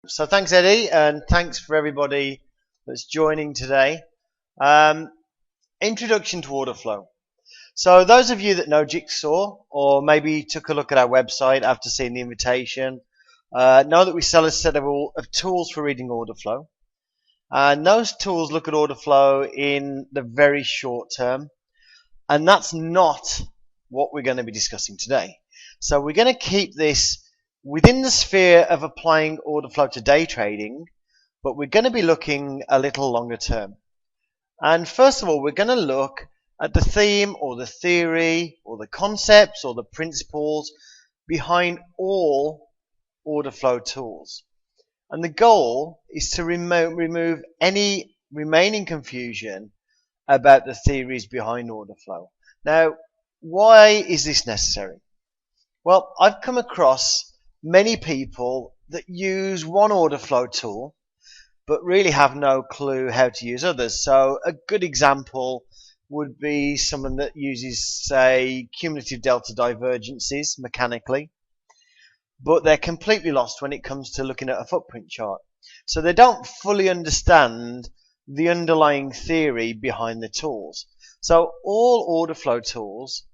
So thanks, Eddie, and thanks for everybody that's joining today. Um, Introduction to order flow. So those of you that know Jigsaw, or maybe took a look at our website after seeing the invitation, know that we sell a set of tools for reading order flow. And those tools look at order flow in the very short term, and that's not what we're going to be discussing today. So we're going to keep this within the sphere of applying order flow to day trading, but we're going to be looking a little longer term. And first of all, we're going to look at the theme or the theory or the concepts or the principles behind all order flow tools. And the goal is to remove any remaining confusion about the theories behind order flow. Now, why is this necessary? Well, I've come across many people that use one order flow tool but really have no clue how to use others. So a good example would be someone that uses, say, cumulative delta divergences mechanically, but they're completely lost when it comes to looking at a footprint chart. So they don't fully understand the underlying theory behind the tools. So all order flow tools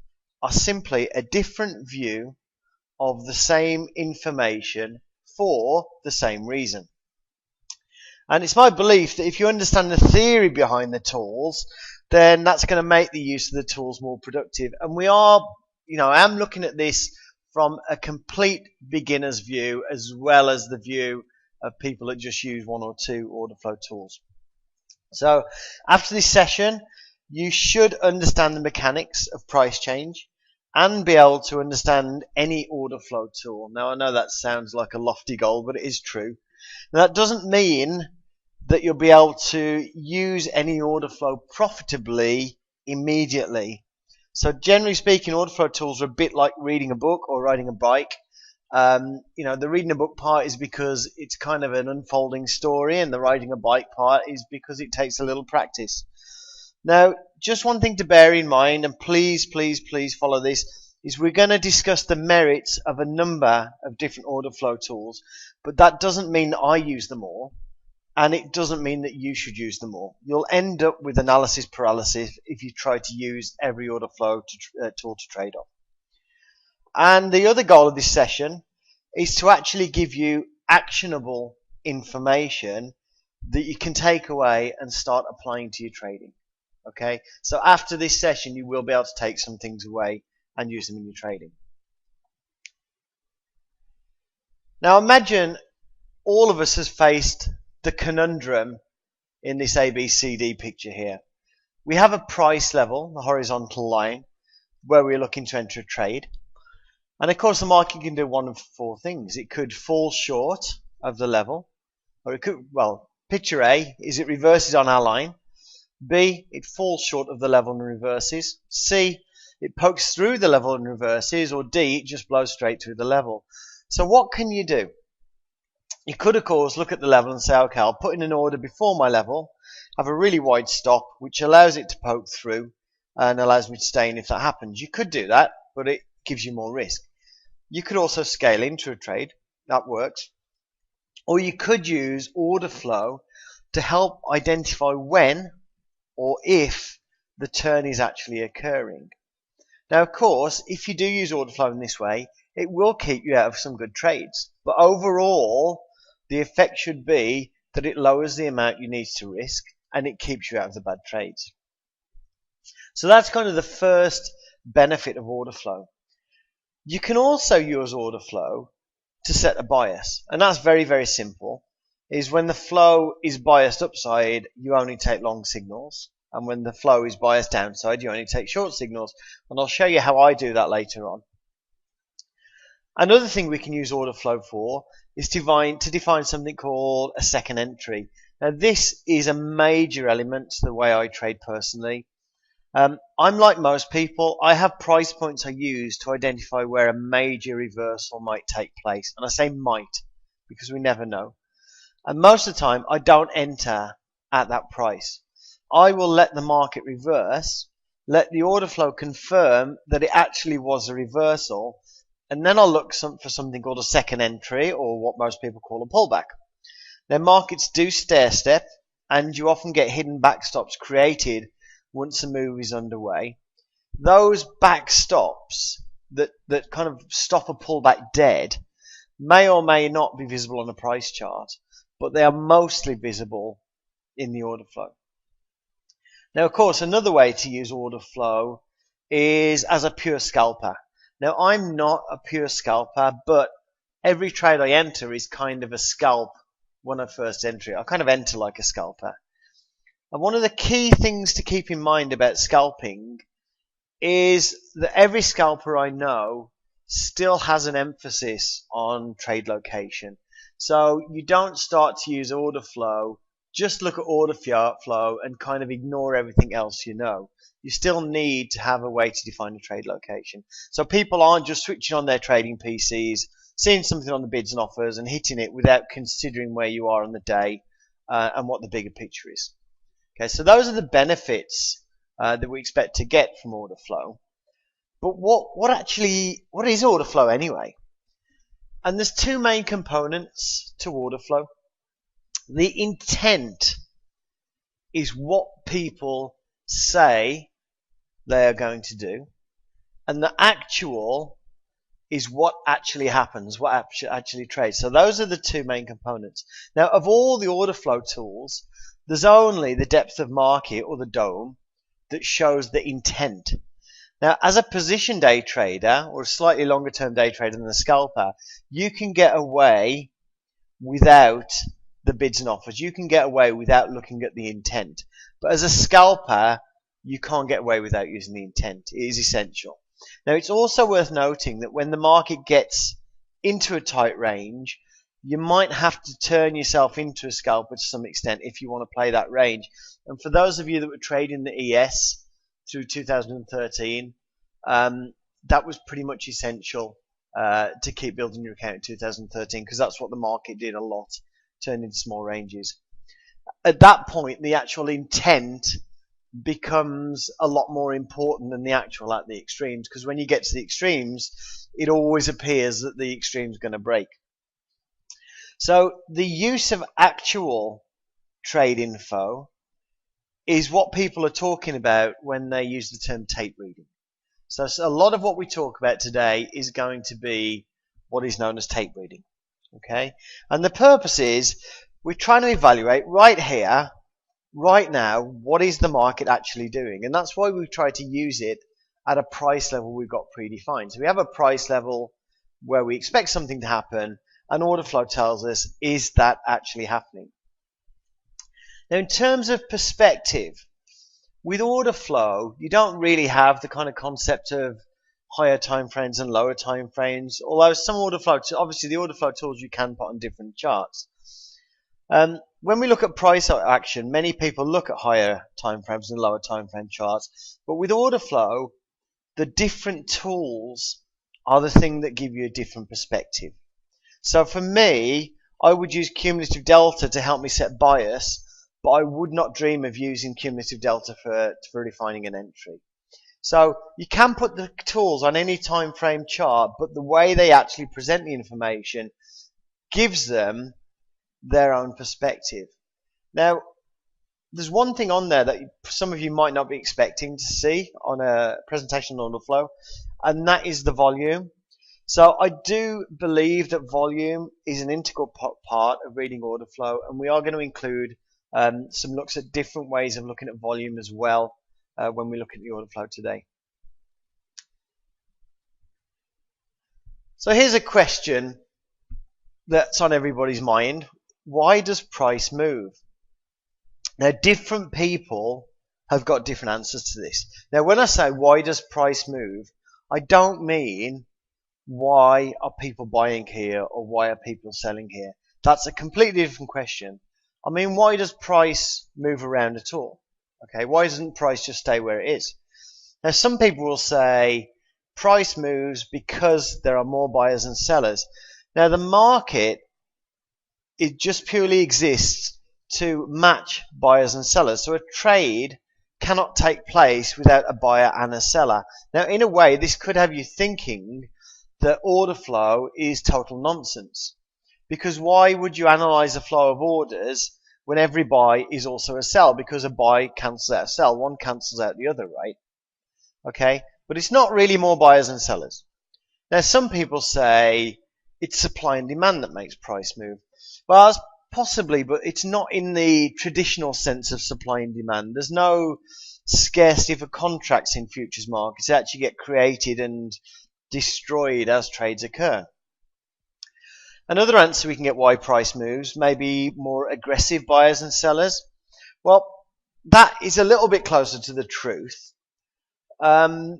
are simply a different view of the same information for the same reason. And it's my belief that if you understand the theory behind the tools, then that's going to make the use of the tools more productive. And I am looking at this from a complete beginner's view as well as the view of people that just use one or two order flow tools. So after this session, you should understand the mechanics of price change and be able to understand any order flow tool. Now, I know that sounds like a lofty goal, but it is true. Now, that doesn't mean that you'll be able to use any order flow profitably immediately. So generally speaking, order flow tools are a bit like reading a book or riding a bike. The reading a book part is because it's kind of an unfolding story, and the riding a bike part is because it takes a little practice. Now, just one thing to bear in mind, and please follow this, is we're going to discuss the merits of a number of different order flow tools, but that doesn't mean that I use them all, and it doesn't mean that you should use them all. You'll end up with analysis paralysis if you try to use every order flow tool to trade off. And the other goal of this session is to actually give you actionable information that you can take away and start applying to your trading. Okay, so after this session, you will be able to take some things away and use them in your trading. Now imagine all of us has faced the conundrum in this ABCD picture here. We have a price level, the horizontal line, where we're looking to enter a trade. And of course the market can do one of four things. It could fall short of the level, or it could, picture A is it reverses on our line. B, it falls short of the level and reverses. C, it pokes through the level and reverses. Or D, it just blows straight through the level. So what can you do? You could, of course, look at the level and say, okay, I'll put in an order before my level, have a really wide stop, which allows it to poke through and allows me to stay in if that happens. You could do that, but it gives you more risk. You could also scale into a trade. That works. Or you could use order flow to help identify when or if the turn is actually occurring. Now, of course, if you do use order flow in this way, it will keep you out of some good trades. But overall, the effect should be that it lowers the amount you need to risk and it keeps you out of the bad trades. So that's kind of the first benefit of order flow. You can also use order flow to set a bias, and that's very simple. Is when the flow is biased upside, you only take long signals, and when the flow is biased downside, you only take short signals. And I'll show you how I do that later on. Another thing we can use order flow for is to define something called a second entry. Now this is a major element to the way I trade personally. I'm like most people. I have price points I use to identify where a major reversal might take place. And I say might because we never know. And most of the time, I don't enter at that price. I will let the market reverse, let the order flow confirm that it actually was a reversal, and then I'll look for something called a second entry, or what most people call a pullback. Now markets do stair step, and you often get hidden backstops created once a move is underway. Those backstops that kind of stop a pullback dead may or may not be visible on a price chart, but they are mostly visible in the order flow. Now, of course, another way to use order flow is as a pure scalper. Now, I'm not a pure scalper, but every trade I enter is kind of a scalp when I first enter it. I kind of enter like a scalper. And one of the key things to keep in mind about scalping is that every scalper I know still has an emphasis on trade location. So you don't start to use order flow, just look at order flow and kind of ignore everything else you know. You still need to have a way to define a trade location. So people aren't just switching on their trading PCs, seeing something on the bids and offers and hitting it without considering where you are on the day and what the bigger picture is. Okay, so those are the benefits that we expect to get from order flow. But what is order flow anyway? And there's two main components to order flow. The intent is what people say they are going to do, and the actual is what actually happens, what actually trades. So those are the two main components. Now, of all the order flow tools, there's only the depth of market, or the DOM, that shows the intent. Now, as a position day trader, or a slightly longer term day trader than a scalper, you can get away without the bids and offers. You can get away without looking at the intent. But as a scalper, you can't get away without using the intent. It is essential. Now, it's also worth noting that when the market gets into a tight range, you might have to turn yourself into a scalper to some extent if you want to play that range. And for those of you that were trading the ES through 2013, that was pretty much essential to keep building your account in 2013, because that's what the market did a lot, turned into small ranges. At that point, the actual intent becomes a lot more important than the actual at the extremes, because when you get to the extremes, it always appears that the extreme is going to break. So the use of actual trade info is what people are talking about when they use the term tape reading. So a lot of what we talk about today is going to be what is known as tape reading. Okay, and the purpose is we're trying to evaluate right here, right now, what is the market actually doing, and that's why we try to use it at a price level we've got predefined. So we have a price level where we expect something to happen, and order flow tells us, is that actually happening? Now, in terms of perspective, with order flow, you don't really have the kind of concept of higher time frames and lower time frames, although some order flow, obviously the order flow tools you can put on different charts. When we look at price action, many people look at higher time frames and lower time frame charts, but with order flow, the different tools are the thing that give you a different perspective. So for me, I would use cumulative delta to help me set bias, but I would not dream of using cumulative delta for defining an entry. So you can put the tools on any time frame chart, but the way they actually present the information gives them their own perspective. Now, there's one thing on there that some of you might not be expecting to see on a presentation on order flow, and that is the volume. So I do believe that volume is an integral part of reading order flow, and we are going to include some looks at different ways of looking at volume as well when we look at the order flow today. So here's a question that's on everybody's mind. Why does price move? Now, different people have got different answers to this. Now, when I say why does price move, I don't mean why are people buying here or why are people selling here. That's a completely different question. I mean, why does price move around at all? Okay, why doesn't price just stay where it is? Now, some people will say price moves because there are more buyers than sellers. Now, the market, it just purely exists to match buyers and sellers. So a trade cannot take place without a buyer and a seller. Now, in a way, this could have you thinking that order flow is total nonsense. Because why would you analyze a flow of orders when every buy is also a sell? Because a buy cancels out a sell. One cancels out the other, right? Okay, but it's not really more buyers and sellers. Now, some people say it's supply and demand that makes price move. Well, that's possibly, but it's not in the traditional sense of supply and demand. There's no scarcity for contracts in futures markets. They actually get created and destroyed as trades occur. Another answer we can get why price moves may be more aggressive buyers and sellers. Well, that is a little bit closer to the truth. But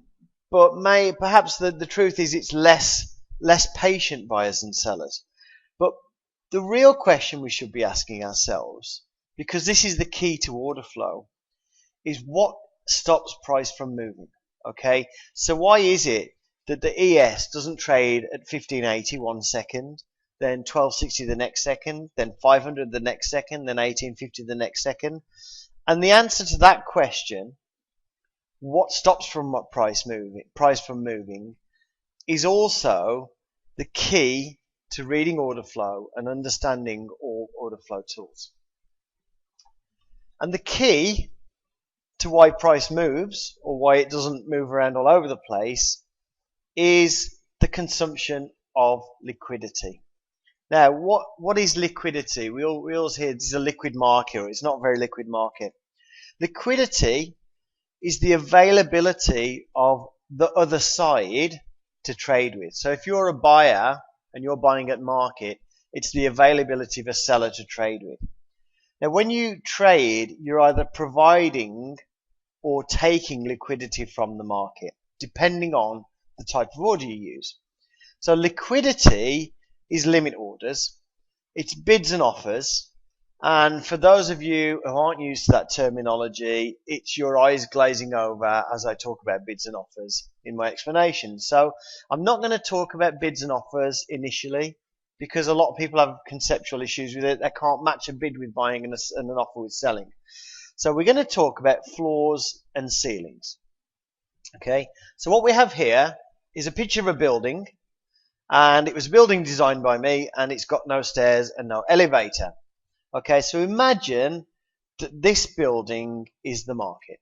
perhaps the truth is it's less patient buyers and sellers. But the real question we should be asking ourselves, because this is the key to order flow, is what stops price from moving? Okay, so why is it that the ES doesn't trade at 1580 1 second, then 1260 the next second, then 500 the next second, then 1850 the next second? And the answer to that question, what stops price from moving, is also the key to reading order flow and understanding all order flow tools. And the key to why price moves, or why it doesn't move around all over the place, is the consumption of liquidity. Now, what is liquidity? We always hear this is a liquid market, or it's not a very liquid market. Liquidity is the availability of the other side to trade with. So if you're a buyer and you're buying at market, it's the availability of a seller to trade with. Now, when you trade, you're either providing or taking liquidity from the market, depending on the type of order you use. So liquidity is limit orders, it's bids and offers, and for those of you who aren't used to that terminology, it's your eyes glazing over as I talk about bids and offers in my explanation. So I'm not going to talk about bids and offers initially, because a lot of people have conceptual issues with it. They can't match a bid with buying and an offer with selling. So we're going to talk about floors and ceilings. Okay, so what we have here is a picture of a building, and it was a building designed by me, and it's got no stairs and no elevator. Okay, so imagine that this building is the market.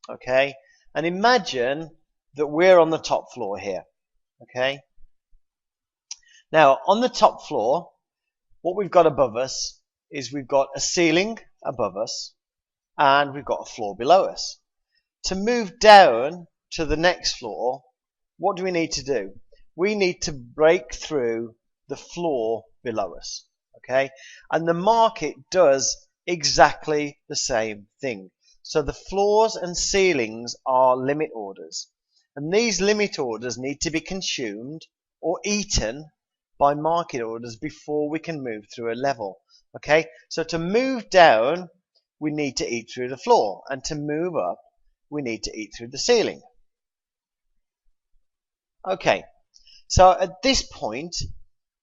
Okay, and imagine that we're on the top floor here. Okay, now on the top floor, what we've got above us is we've got a ceiling above us, and we've got a floor below us. To move down to the next floor, what do we need to do? We need to break through the floor below us. Okay, and the market does exactly the same thing. So the floors and ceilings are limit orders, and these limit orders need to be consumed or eaten by market orders before we can move through a level. Okay, so to move down, we need to eat through the floor, and to move up, we need to eat through the ceiling. Okay, so at this point,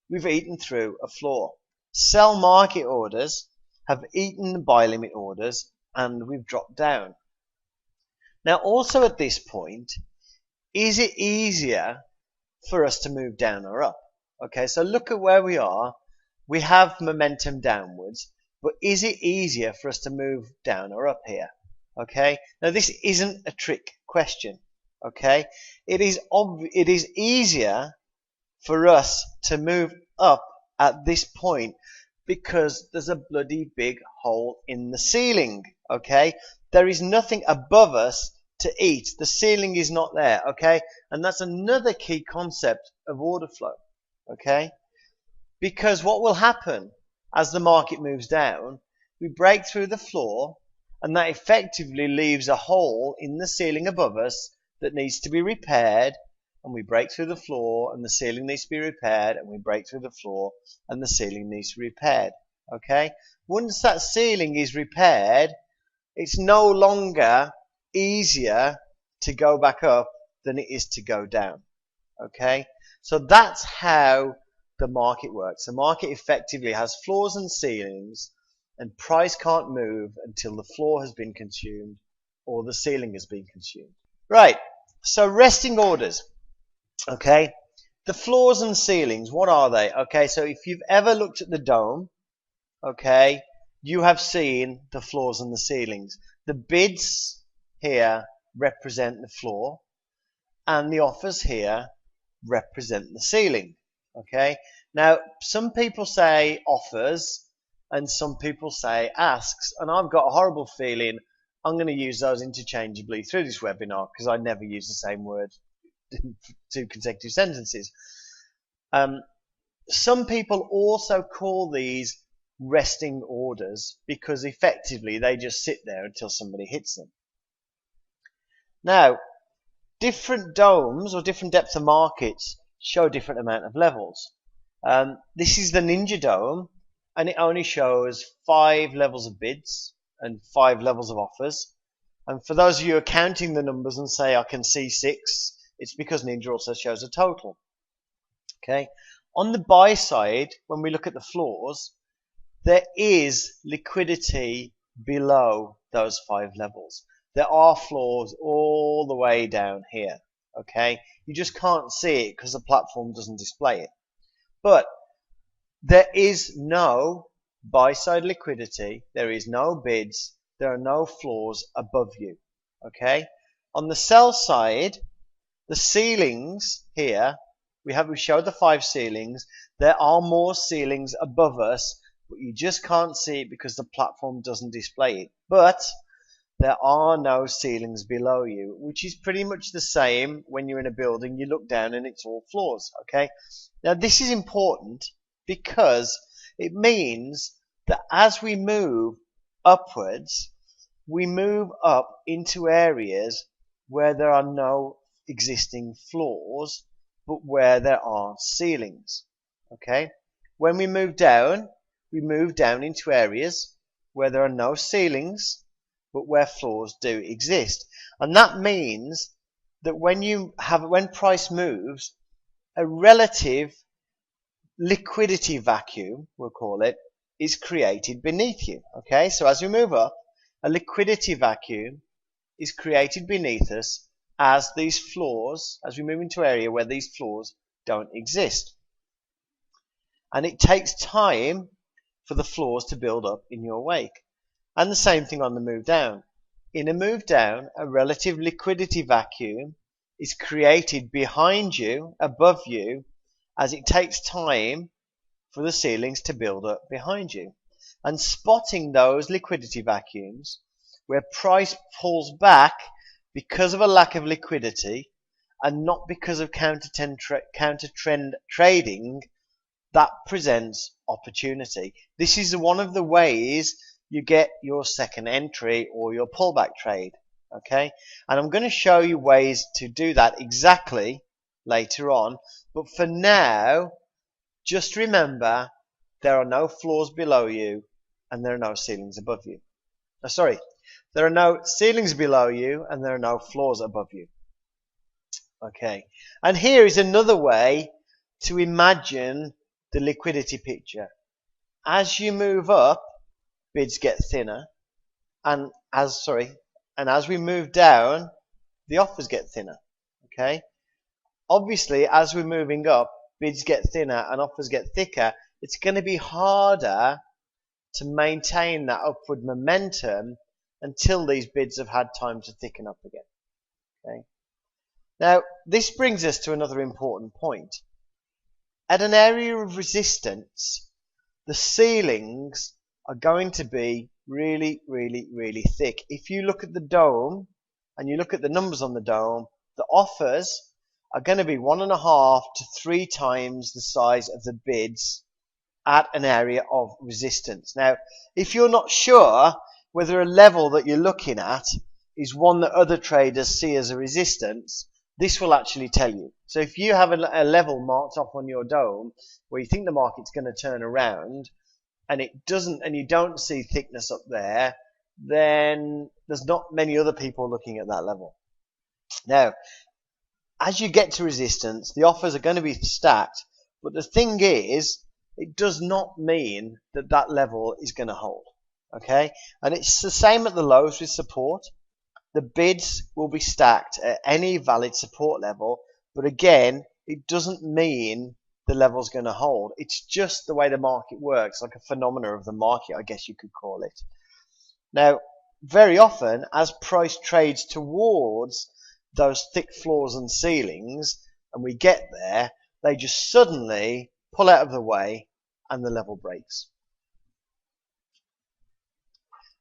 we've eaten through a floor. Sell market orders have eaten the buy limit orders, and we've dropped down. Now, also at this point, is it easier for us to move down or up? Okay, so look at where we are. We have momentum downwards, but is it easier for us to move down or up here? Okay, now this isn't a trick question. Okay, it is easier for us to move up at this point because there's a bloody big hole in the ceiling. Okay, there is nothing above us to eat. The ceiling is not there. Okay, and that's another key concept of order flow. Okay, because what will happen as the market moves down, we break through the floor, and that effectively leaves a hole in the ceiling above us that needs to be repaired, and we break through the floor, and the ceiling needs to be repaired, and we break through the floor, and the ceiling needs to be repaired. Okay, once that ceiling is repaired, it's no longer easier to go back up than it is to go down. Okay, so that's how the market works. The market effectively has floors and ceilings, and price can't move until the floor has been consumed or the ceiling has been consumed. Right, so resting orders. Okay, The floors and ceilings, what are they? Okay, so if you've ever looked at the dome, okay, you have seen the floors and the ceilings. The bids here represent the floor, and the offers here represent the ceiling. Okay, now some people say offers and some people say asks, and I've got a horrible feeling I'm going to use those interchangeably through this webinar because I never use the same word in 2 consecutive sentences. Some people also call these resting orders because effectively they just sit there until somebody hits them. Now, different domes or different depths of markets show different amount of levels. This is the Ninja Dome, and it only shows 5 levels of bids and 5 levels of offers. And for those of you who are counting the numbers and say I can see 6, it's because Ninja also shows a total. Okay. On the buy side, when we look at the floors, there is liquidity below those 5 levels. There are floors all the way down here. Okay, you just can't see it because the platform doesn't display it. But there is no buy side liquidity, there is no bids, there are no floors above you. Okay, on the sell side, the ceilings here, we show the 5 ceilings. There are more ceilings above us, but you just can't see it because the platform doesn't display it. But there are no ceilings below you, which is pretty much the same when you're in a building. You look down and it's all floors. Okay, now this is important because it means that as we move upwards, we move up into areas where there are no existing floors, but where there are ceilings. Okay, when we move down into areas where there are no ceilings, but where floors do exist. And that means that when price moves, a relative liquidity vacuum, we'll call it, is created beneath you. Okay, so as we move up, a liquidity vacuum is created beneath us as we move into an area where these floors don't exist. And it takes time for the floors to build up in your wake. And the same thing on the move down. In a move down, a relative liquidity vacuum is created behind you, above you, as it takes time for the ceilings to build up behind you. And spotting those liquidity vacuums, where price pulls back because of a lack of liquidity and not because of counter trend trading, that presents opportunity. This is one of the ways you get your second entry or your pullback trade. Okay, and I'm going to show you ways to do that exactly later on, but for now just remember there are no floors below you and there are no ceilings above you. There are no ceilings below you and there are no floors above you. Okay, and here is another way to imagine the liquidity picture. As you move up, bids get thinner, and as we move down, the offers get thinner. Okay, obviously as we're moving up, bids get thinner and offers get thicker. It's going to be harder to maintain that upward momentum until these bids have had time to thicken up again. Okay, now this brings us to another important point. At an area of resistance, the ceilings are going to be really, really, really thick. If you look at the dome and you look at the numbers on the dome, the offers are going to be 1.5 to 3 times the size of the bids at an area of resistance. Now, if you're not sure whether a level that you're looking at is one that other traders see as a resistance, this will actually tell you. So if you have a level marked off on your dome where you think the market's going to turn around and it doesn't, and you don't see thickness up there, then there's not many other people looking at that level. Now, as you get to resistance, the offers are going to be stacked, but the thing is, it does not mean that that level is going to hold. Okay, and it's the same at the lows with support. The bids will be stacked at any valid support level, but again, it doesn't mean the level's going to hold. It's just the way the market works, like a phenomena of the market, I guess you could call it. Now, very often, as price trades towards those thick floors and ceilings, and we get there, they just suddenly pull out of the way and the level breaks.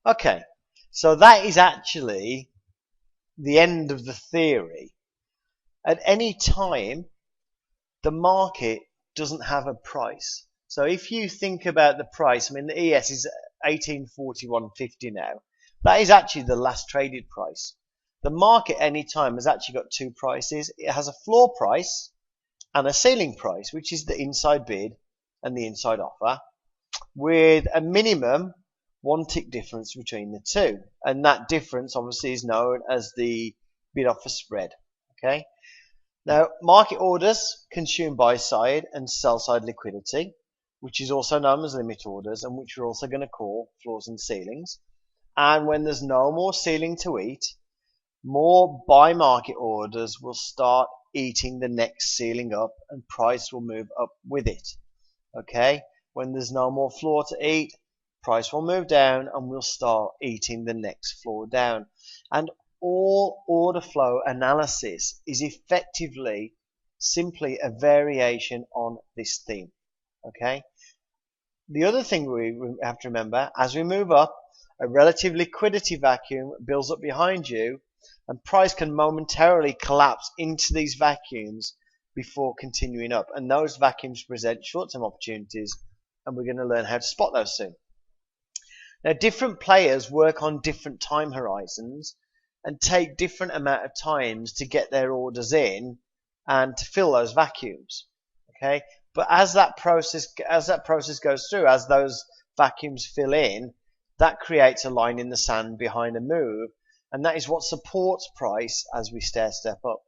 Okay, so that is actually the end of the theory. At any time, the market doesn't have a price. So if you think about the price, I mean, the ES is 1841.50 now. That is actually the last traded price. The market any time has actually got two prices. It has a floor price and a ceiling price, which is the inside bid and the inside offer, with a minimum one tick difference between the two. And that difference obviously is known as the bid offer spread. Okay. Now, market orders consume buy side and sell side liquidity, which is also known as limit orders, and which we're also going to call floors and ceilings. And when there's no more ceiling to eat, more buy market orders will start eating the next ceiling up, and price will move up with it. Okay? When there's no more floor to eat, price will move down and we'll start eating the next floor down. And all order flow analysis is effectively simply a variation on this theme. Okay? The other thing we have to remember, as we move up, a relative liquidity vacuum builds up behind you, and price can momentarily collapse into these vacuums before continuing up. And those vacuums present short-term opportunities, and we're going to learn how to spot those soon. Now, different players work on different time horizons and take different amount of times to get their orders in and to fill those vacuums. Okay, but as that process goes through, as those vacuums fill in, that creates a line in the sand behind a move, and that is what supports price as we step up.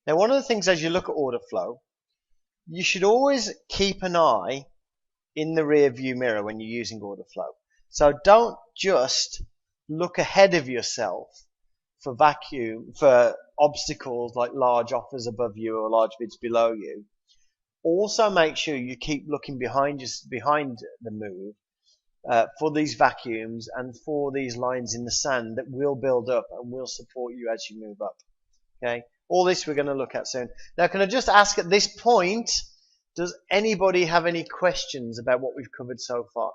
Now, one of the things as you look at order flow, you should always keep an eye in the rear view mirror when you're using order flow. So don't just look ahead of yourself for obstacles like large offers above you or large bids below you. Also make sure you keep looking behind the move for these vacuums and for these lines in the sand that will build up and will support you as you move up. Okay, all this we're going to look at soon. Now, can I just ask at this point, does anybody have any questions about what we've covered so far?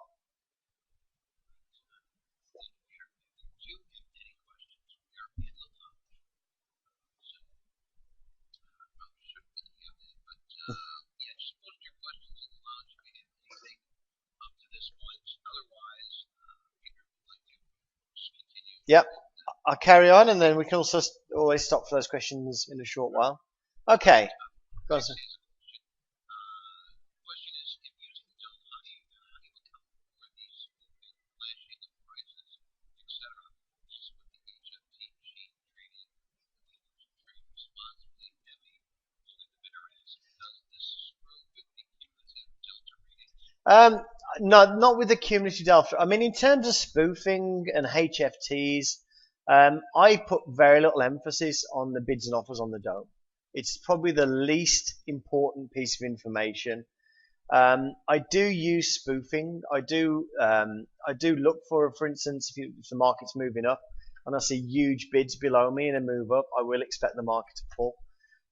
Yep, I'll carry on, and then we can also always stop for those questions in a short while. Okay. Go on, sir. No, not with the cumulative delta. I mean, in terms of spoofing and HFTs, I put very little emphasis on the bids and offers on the dome. It's probably the least important piece of information. I do use spoofing. I do look for instance, if the market's moving up and I see huge bids below me in a move up, I will expect the market to pull.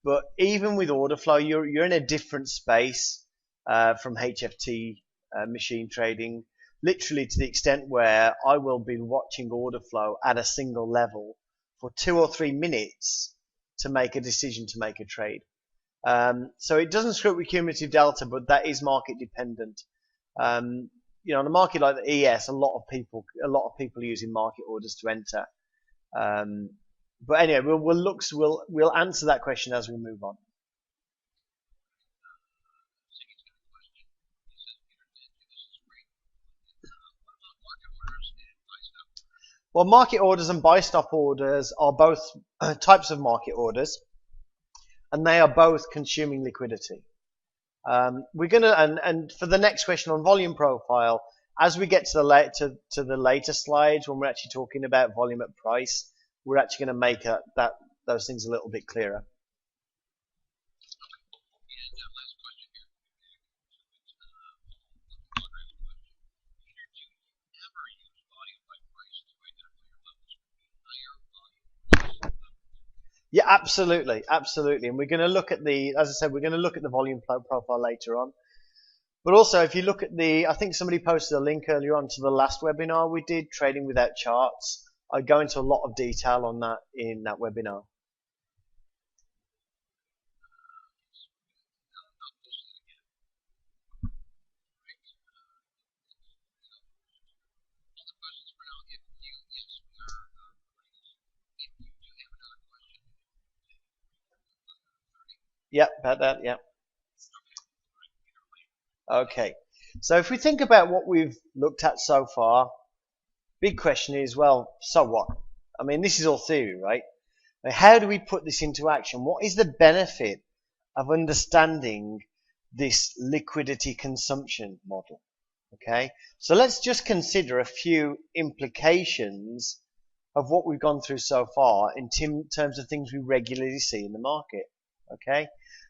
But even with order flow, you're in a different space from HFT machine trading, literally to the extent where I will be watching order flow at a single level for 2 or 3 minutes to make a decision to make a trade. So it doesn't screw up with cumulative delta, but that is market dependent. You know, on a market like the ES, a lot of people are using market orders to enter. But anyway, we'll answer that question as we move on. Well, market orders and buy stop orders are both types of market orders, and they are both consuming liquidity. We're gonna and for the next question on volume profile, as we get to the later slides when we're actually talking about volume at price, we're actually going to make those things a little bit clearer. Yeah, absolutely, absolutely. And we're going to look at as I said, we're going to look at the volume flow profile later on. But also, if you look at I think somebody posted a link earlier on to the last webinar we did, Trading Without Charts. I go into a lot of detail on that in that webinar. Yep, about that, yeah. Okay, so if we think about what we've looked at so far, big question is, well, so what? I mean, this is all theory, right? How do we put this into action? What is the benefit of understanding this liquidity consumption model? Okay, so let's just consider a few implications of what we've gone through so far in terms of things we regularly see in the market. Okay,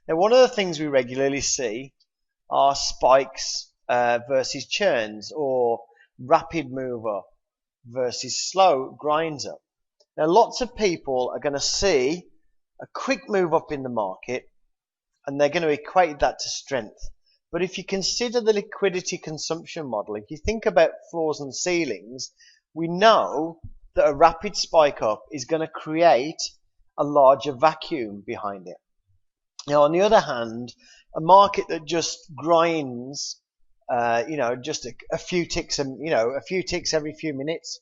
now one of the things we regularly see are spikes versus churns, or rapid move up versus slow grinds up. Now lots of people are going to see a quick move up in the market and they're going to equate that to strength. But if you consider the liquidity consumption model, if you think about floors and ceilings, we know that a rapid spike up is going to create a larger vacuum behind it. Now, on the other hand, a market that just grinds, just a few ticks, and a few ticks every few minutes,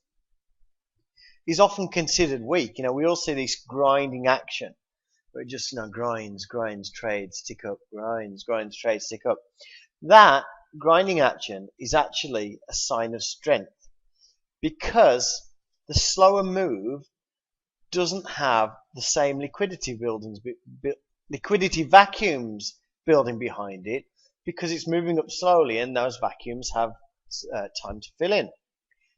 is often considered weak. We all see this grinding action, where it just grinds, trades, tick up, grinds, trades, tick up. That grinding action is actually a sign of strength, because the slower move doesn't have the same liquidity vacuums building behind it, because it's moving up slowly and those vacuums have time to fill in.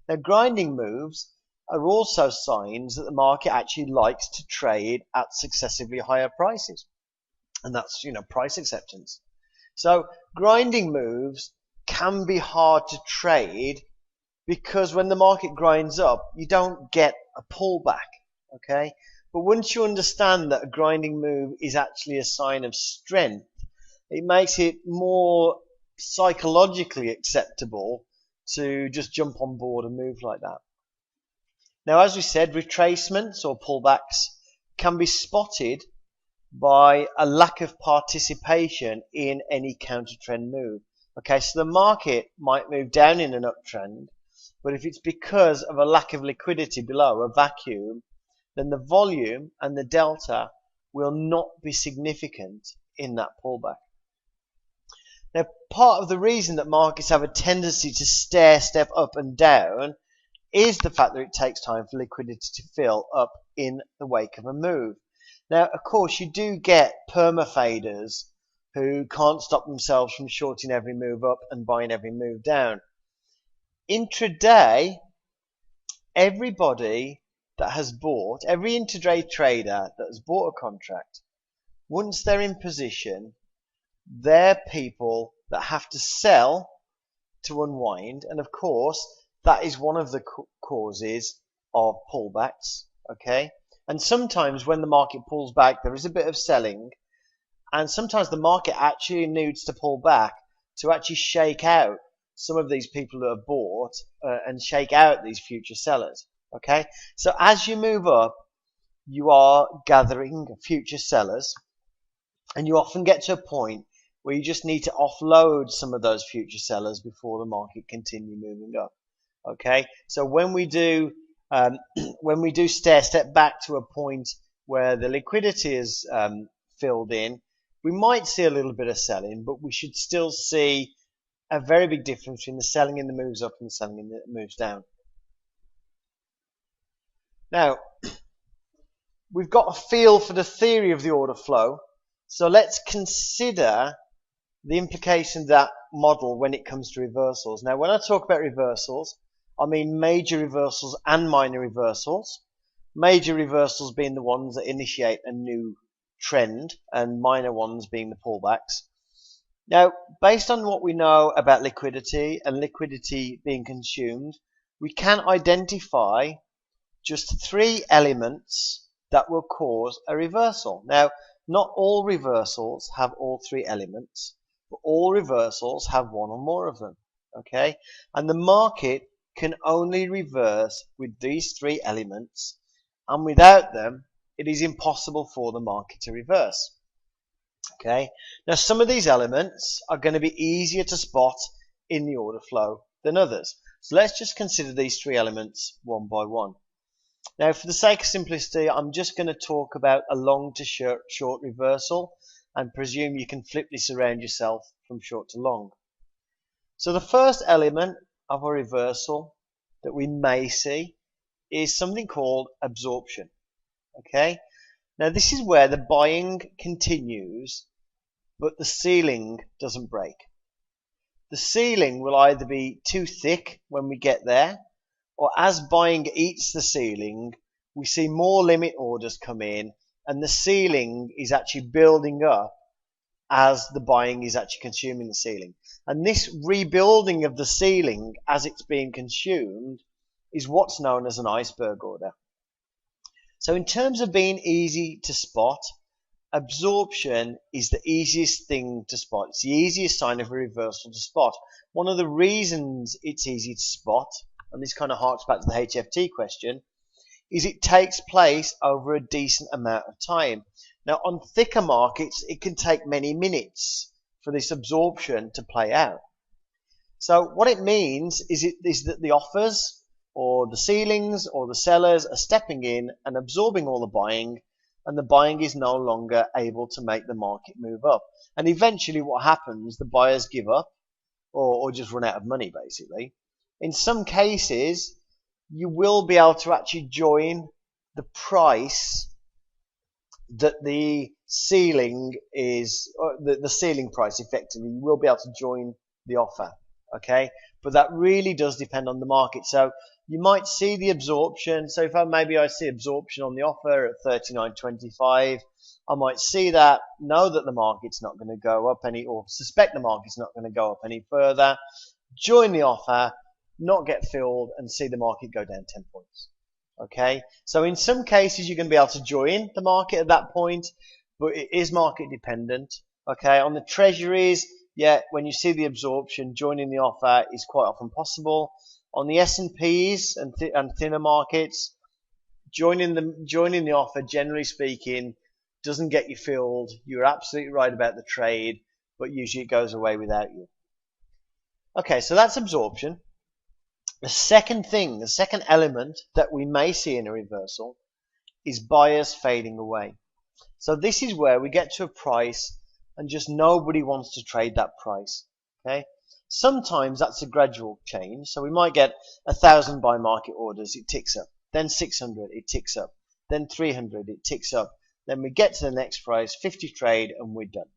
Now, grinding moves are also signs that the market actually likes to trade at successively higher prices, and that's price acceptance. So grinding moves can be hard to trade, because when the market grinds up, you don't get a pullback. Okay, but once you understand that a grinding move is actually a sign of strength, it makes it more psychologically acceptable to just jump on board and move like that. Now, as we said, retracements or pullbacks can be spotted by a lack of participation in any counter trend move. Okay, so the market might move down in an uptrend, but if it's because of a lack of liquidity below, a vacuum, then the volume and the delta will not be significant in that pullback. Now, part of the reason that markets have a tendency to step up and down is the fact that it takes time for liquidity to fill up in the wake of a move. Now, of course, you do get perma-faders who can't stop themselves from shorting every move up and buying every move down. Intraday, everybody that has bought, every intraday trader that has bought a contract, once they're in position, they're people that have to sell to unwind, and of course that is one of the causes of pullbacks. Okay, and sometimes when the market pulls back, there is a bit of selling, and sometimes the market actually needs to pull back to actually shake out some of these people that have bought and shake out these future sellers. Okay, so as you move up, you are gathering future sellers, and you often get to a point where you just need to offload some of those future sellers before the market continue moving up. Okay, so when we do step back to a point where the liquidity is filled in, we might see a little bit of selling, but we should still see a very big difference between the selling in the moves up and the selling in the moves down. Now, we've got a feel for the theory of the order flow, so let's consider the implication of that model when it comes to reversals. Now, when I talk about reversals, I mean major reversals and minor reversals. Major reversals being the ones that initiate a new trend, and minor ones being the pullbacks. Now, based on what we know about liquidity and liquidity being consumed, we can identify just 3 elements that will cause a reversal. Now, not all reversals have all three elements, but all reversals have one or more of them. Okay, and the market can only reverse with these three elements, and without them it is impossible for the market to reverse. Okay, now some of these elements are going to be easier to spot in the order flow than others. So let's just consider these three elements one by one. Now, for the sake of simplicity, I'm just going to talk about a long to short reversal and presume you can flip this around yourself from short to long. So the first element of a reversal that we may see is something called absorption. Okay, now this is where the buying continues, but the ceiling doesn't break. The ceiling will either be too thick when we get there, or as buying eats the ceiling, we see more limit orders come in, and the ceiling is actually building up as the buying is actually consuming the ceiling. And this rebuilding of the ceiling as it's being consumed is what's known as an iceberg order. So in terms of being easy to spot, absorption is the easiest thing to spot. It's the easiest sign of a reversal to spot. One of the reasons it's easy to spot, and this kind of harks back to the HFT question, is it takes place over a decent amount of time. Now, on thicker markets, it can take many minutes for this absorption to play out. So what it means is that the offers or the ceilings or the sellers are stepping in and absorbing all the buying, and the buying is no longer able to make the market move up. And eventually what happens, the buyers give up or just run out of money, basically. In some cases, you will be able to actually join the price that the ceiling is, or the ceiling price effectively. You will be able to join the offer, okay? But that really does depend on the market. So you might see the absorption. So if I see absorption on the offer at 39.25, I might see that, know that the market's not going to go up any, or suspect the market's not going to go up any further, join the offer, not get filled, and see the market go down 10 points. Okay, so in some cases you're going to be able to join the market at that point, but it is market dependent. Okay, on the treasuries, yeah, when you see the absorption, joining the offer is quite often possible. On the S&Ps and thinner markets, joining the offer, generally speaking, doesn't get you filled. You're absolutely right about the trade, but usually it goes away without you. Okay, so that's absorption. The second element that we may see in a reversal is buyers fading away. So this is where we get to a price and just nobody wants to trade that price. Okay, sometimes that's a gradual change. So we might get 1,000 buy market orders, it ticks up. Then 600, it ticks up. Then 300, it ticks up. Then we get to the next price, 50 trade, and we're done.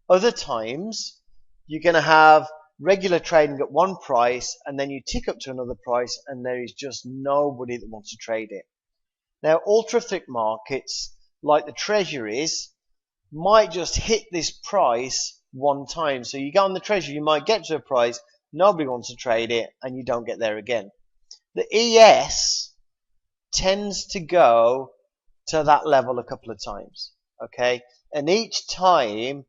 Other times, you're going to have regular trading at one price, and then you tick up to another price, and there is just nobody that wants to trade it. Now, ultra thick markets, like the treasuries, might just hit this price one time. So you go on the treasury, you might get to a price, nobody wants to trade it, and you don't get there again. The ES tends to go to that level a couple of times. Okay, and each time,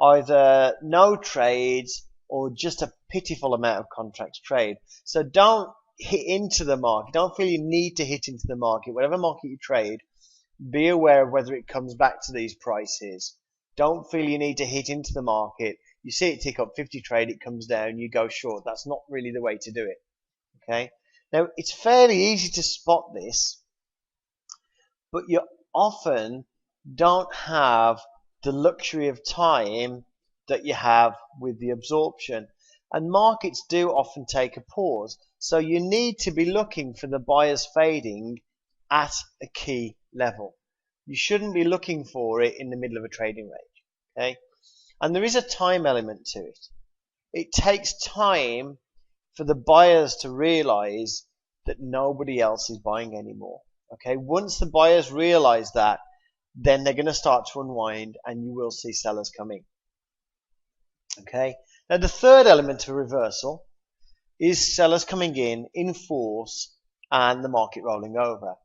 either no trades or just a pitiful amount of contracts trade. So don't hit into the market. Don't feel you need to hit into the market. Whatever market you trade, be aware of whether it comes back to these prices. Don't feel you need to hit into the market. You see it tick up 50 trade, it comes down, you go short. That's not really the way to do it. Okay. Now, it's fairly easy to spot this, but you often don't have the luxury of time that you have with the absorption, and markets do often take a pause, so you need to be looking for the buyers fading at a key level. You shouldn't be looking for it in the middle of a trading range. Okay, and there is a time element to it. It takes time for the buyers to realize that nobody else is buying anymore. Okay, once the buyers realize that, then they're going to start to unwind, and you will see sellers coming. Okay, now the third element of reversal is sellers coming in force and the market rolling over.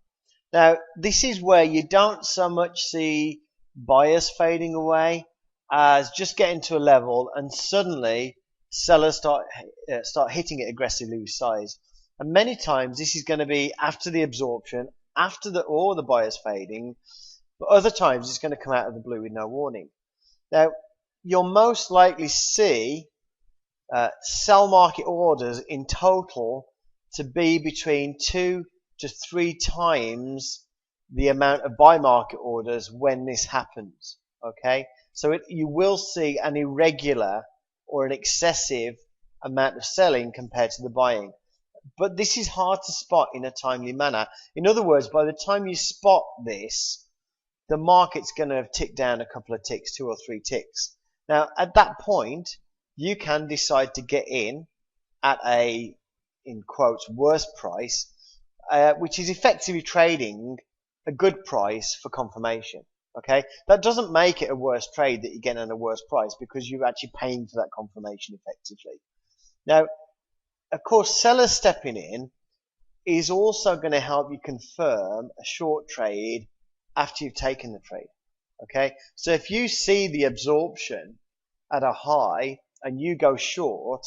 Now, this is where you don't so much see buyers fading away as just getting to a level and suddenly sellers start hitting it aggressively with size. And many times this is going to be after the absorption, after the buyers fading, but other times it's going to come out of the blue with no warning. Now, you'll most likely see sell market orders in total to be between 2 to 3 times the amount of buy market orders when this happens. Okay, so you will see an irregular or an excessive amount of selling compared to the buying. But this is hard to spot in a timely manner. In other words, by the time you spot this, the market's going to have ticked down a couple of ticks, 2 or 3 ticks. Now, at that point, you can decide to get in at a, in quotes, worse price, which is effectively trading a good price for confirmation. Okay, that doesn't make it a worse trade that you get at a worse price because you're actually paying for that confirmation effectively. Now, of course, sellers stepping in is also going to help you confirm a short trade after you've taken the trade. Okay, so if you see the absorption at a high and you go short,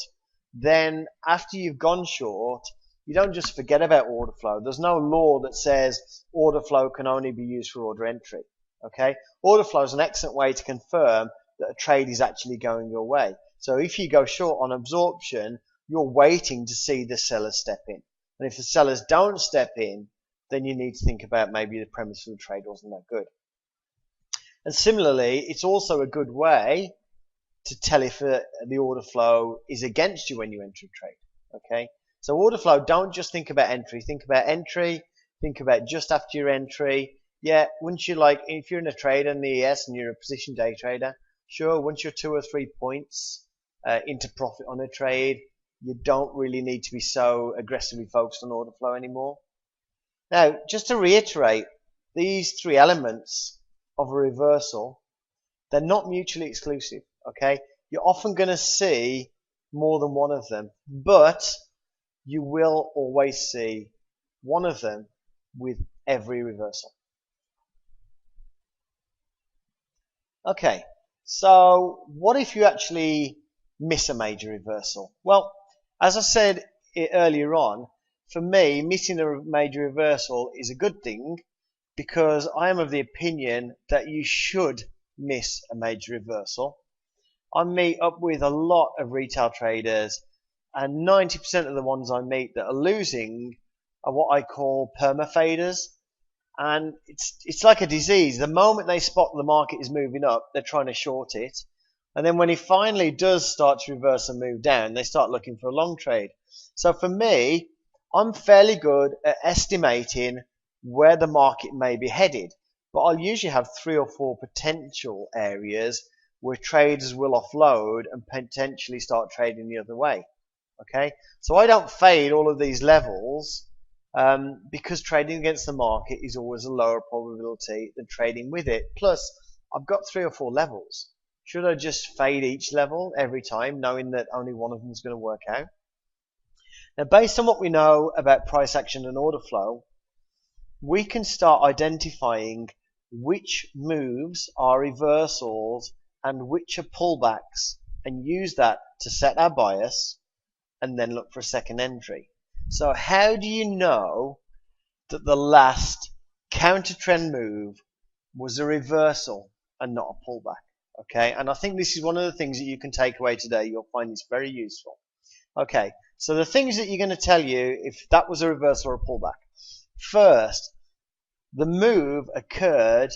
then after you've gone short, you don't just forget about order flow. There's no law that says order flow can only be used for order entry. Okay, order flow is an excellent way to confirm that a trade is actually going your way. So if you go short on absorption, you're waiting to see the sellers step in. And if the sellers don't step in, then you need to think about maybe the premise of the trade wasn't that good. And similarly, it's also a good way to tell if the order flow is against you when you enter a trade. Okay, so order flow, don't just think about entry. Think about entry. Think about just after your entry. Yeah, once you if you're in a trade in the ES and you're a position day trader, sure, once you're 2 or 3 points into profit on a trade, you don't really need to be so aggressively focused on order flow anymore. Now, just to reiterate, these 3 elements of a reversal, they're not mutually exclusive. Okay, you're often going to see more than one of them, but you will always see one of them with every reversal. Okay, so what if you actually miss a major reversal? Well, as I said earlier on, for me, missing a major reversal is a good thing because I am of the opinion that you should miss a major reversal. I meet up with a lot of retail traders, and 90% of the ones I meet that are losing are what I call perma-faders. And it's like a disease. The moment they spot the market is moving up, they're trying to short it. And then when it finally does start to reverse and move down, they start looking for a long trade. So for me, I'm fairly good at estimating where the market may be headed. But I'll usually have 3 or 4 potential areas where traders will offload and potentially start trading the other way. Okay, so I don't fade all of these levels because trading against the market is always a lower probability than trading with it. Plus, I've got 3 or 4 levels. Should I just fade each level every time, knowing that only one of them is going to work out? Now, based on what we know about price action and order flow, we can start identifying which moves are reversals and which are pullbacks, and use that to set our bias and then look for a second entry. So how do you know that the last counter trend move was a reversal and not a pullback? Okay, and I think this is one of the things that you can take away today. You'll find this very useful. Okay, so the things that you're going to tell you if that was a reversal or a pullback. First, the move occurred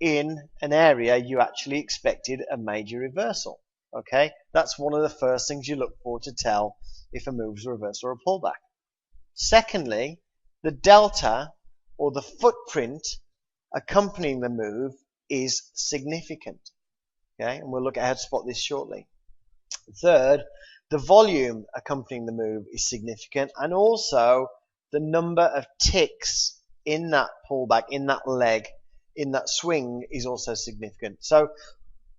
in an area you actually expected a major reversal. Okay, that's one of the first things you look for to tell if a move is a reversal or a pullback. Secondly, the delta or the footprint accompanying the move is significant. Okay, and we'll look at how to spot this shortly. Third, the volume accompanying the move is significant, and also the number of ticks in that pullback, in that leg, in that swing is also significant. So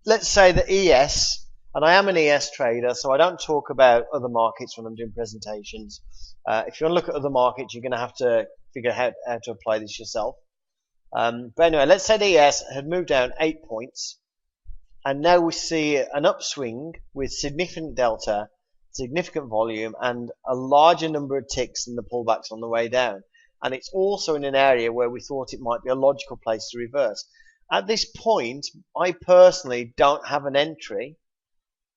let's say the ES, and I am an ES trader, so I don't talk about other markets when I'm doing presentations. If you want to look at other markets, you're going to have to figure out how to apply this yourself. But anyway, let's say the ES had moved down 8 points, and now we see an upswing with significant delta, significant volume, and a larger number of ticks than the pullbacks on the way down. And it's also in an area where we thought it might be a logical place to reverse. At this point, I personally don't have an entry,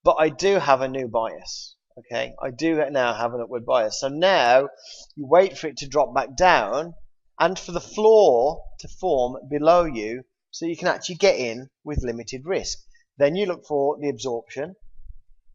but I do have a new bias. Okay, I do now have an upward bias. So now you wait for it to drop back down and for the floor to form below you so you can actually get in with limited risk. Then you look for the absorption,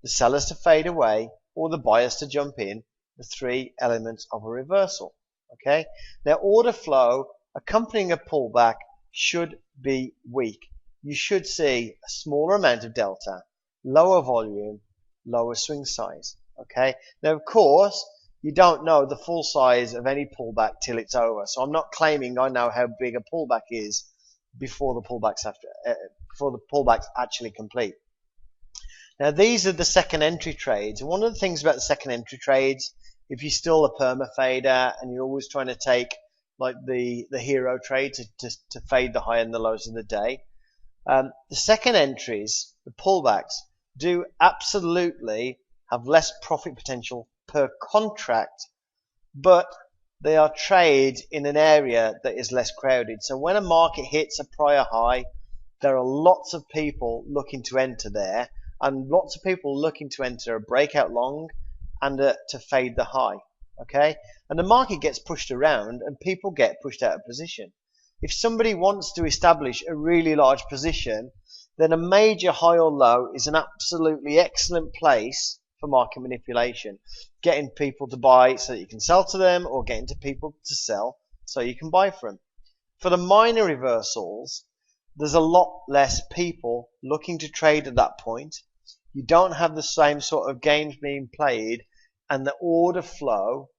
the sellers to fade away, or the buyers to jump in, the three elements of a reversal. Okay, now order flow accompanying a pullback should be weak. You should see a smaller amount of delta, lower volume, lower swing size. Okay, now of course you don't know the full size of any pullback till it's over, so I'm not claiming I know how big a pullback is before the pullbacks actually complete. Now these are the second entry trades, and one of the things about the second entry trades, if you're still a perma fader and you're always trying to take like the hero trade to fade the high and the lows of the day, the second entries, the pullbacks, do absolutely have less profit potential per contract, but they are trades in an area that is less crowded. So when a market hits a prior high, there are lots of people looking to enter there, and lots of people looking to enter a breakout long and to fade the high. Okay, and the market gets pushed around and people get pushed out of position. If somebody wants to establish a really large position, then a major high or low is an absolutely excellent place for market manipulation. Getting people to buy so that you can sell to them, or getting to people to sell so you can buy from them. For the minor reversals, there's a lot less people looking to trade at that point. You don't have the same sort of games being played, and the order flow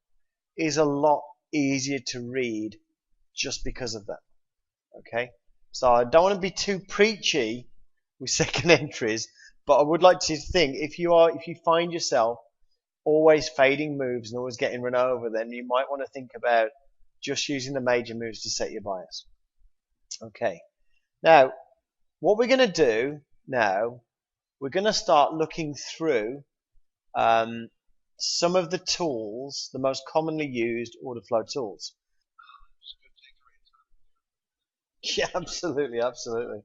is a lot easier to read just because of that. Okay, so I don't want to be too preachy with second entries, but I would like to think if you find yourself always fading moves and always getting run over, then you might want to think about just using the major moves to set your bias. Okay, now what we're going to do now, we're going to start looking through some of the tools, the most commonly used order flow tools. Yeah, absolutely, absolutely.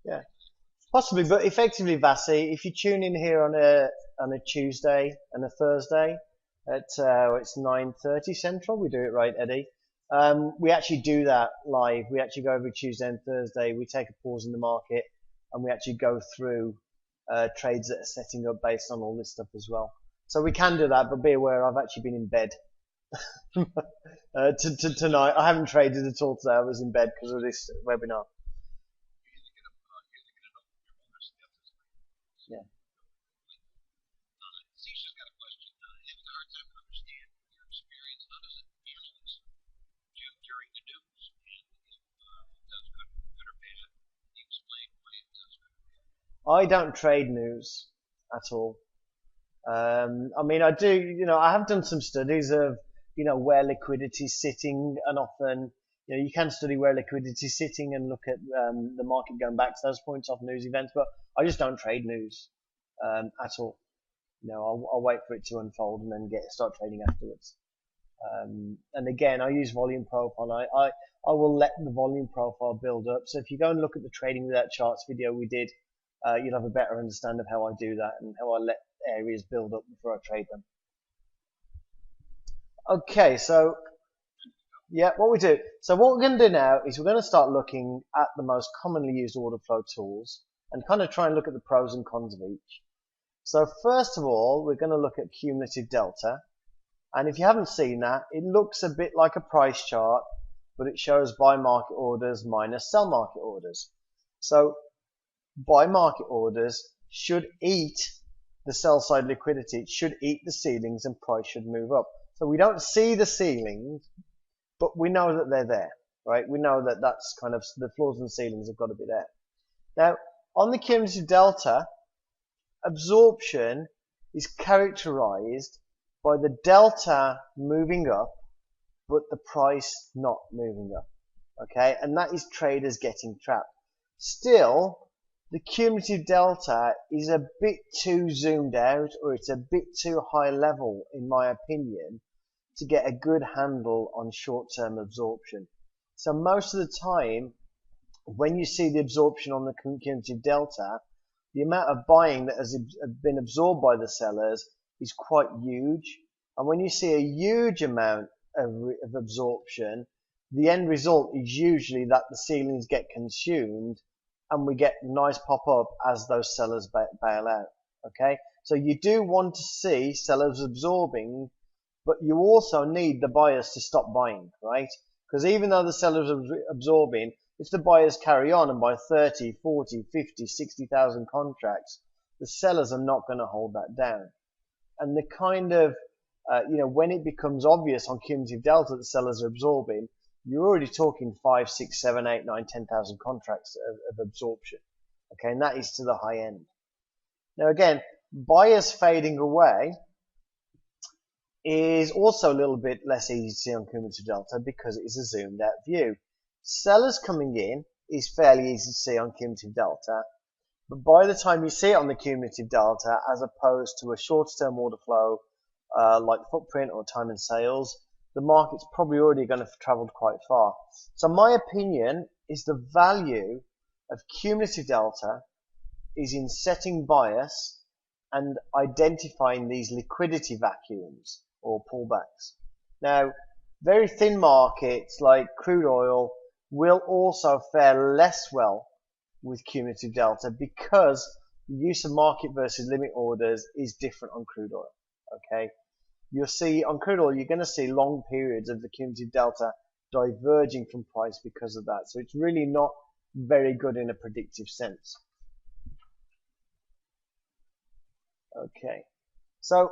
Yeah, possibly, but effectively, Vasi, if you tune in here on a Tuesday and a Thursday at it's 9:30 Central, we do it right, Eddie. We actually do that live. We actually go every Tuesday and Thursday. We take a pause in the market and we actually go through trades that are setting up based on all this stuff as well. So we can do that, but be aware I've actually been in bed tonight. I haven't traded at all today. I was in bed because of this webinar. Yeah. I don't trade news at all. I mean, I do, I have done some studies of, where liquidity is sitting, and often, you can study where liquidity is sitting and look at the market going back to those points off news events, but I just don't trade news at all. I'll wait for it to unfold and then start trading afterwards. And again, I use volume profile. I will let the volume profile build up. So if you go and look at the Trading Without Charts video we did, you'll have a better understanding of how I do that and how I let areas build up before I trade them. Okay, so yeah, what we do. So what we're going to do now is we're going to start looking at the most commonly used order flow tools and kind of try and look at the pros and cons of each. So first of all, we're going to look at cumulative delta. And if you haven't seen that, it looks a bit like a price chart, but it shows buy market orders minus sell market orders. So buy market orders should eat the sell side liquidity. It should eat the ceilings and price should move up. So we don't see the ceilings, but we know that they're there, right? We know that that's kind of the floors and ceilings have got to be there. Now, on the cumulative delta, absorption is characterized by the delta moving up, but the price not moving up, okay? And that is traders getting trapped. Still, the cumulative delta is a bit too zoomed out, or it's a bit too high level, in my opinion, to get a good handle on short-term absorption. So most of the time, when you see the absorption on the cumulative delta, the amount of buying that has been absorbed by the sellers is quite huge. And when you see a huge amount of absorption, the end result is usually that the ceilings get consumed and we get nice pop-up as those sellers bail out. Okay, so you do want to see sellers absorbing, but you also need the buyers to stop buying, right? Because even though the sellers are absorbing, if the buyers carry on and buy 30, 40, 50, 60,000 contracts, the sellers are not going to hold that down. And the kind of, when it becomes obvious on cumulative delta that sellers are absorbing, you're already talking 5, 6, 7, 8, 9, 10,000 contracts of absorption. Okay, and that is to the high end. Now again, buyers fading away is also a little bit less easy to see on cumulative delta because it is a zoomed out view. Sellers coming in is fairly easy to see on cumulative delta, but by the time you see it on the cumulative delta, as opposed to a short-term order flow like footprint or time and sales, the market's probably already going to have traveled quite far. So my opinion is the value of cumulative delta is in setting bias and identifying these liquidity vacuums or pullbacks. Now, very thin markets like crude oil will also fare less well with cumulative delta because the use of market versus limit orders is different on crude oil. Okay, you'll see on crude oil, you're going to see long periods of the cumulative delta diverging from price because of that. So it's really not very good in a predictive sense. Okay, so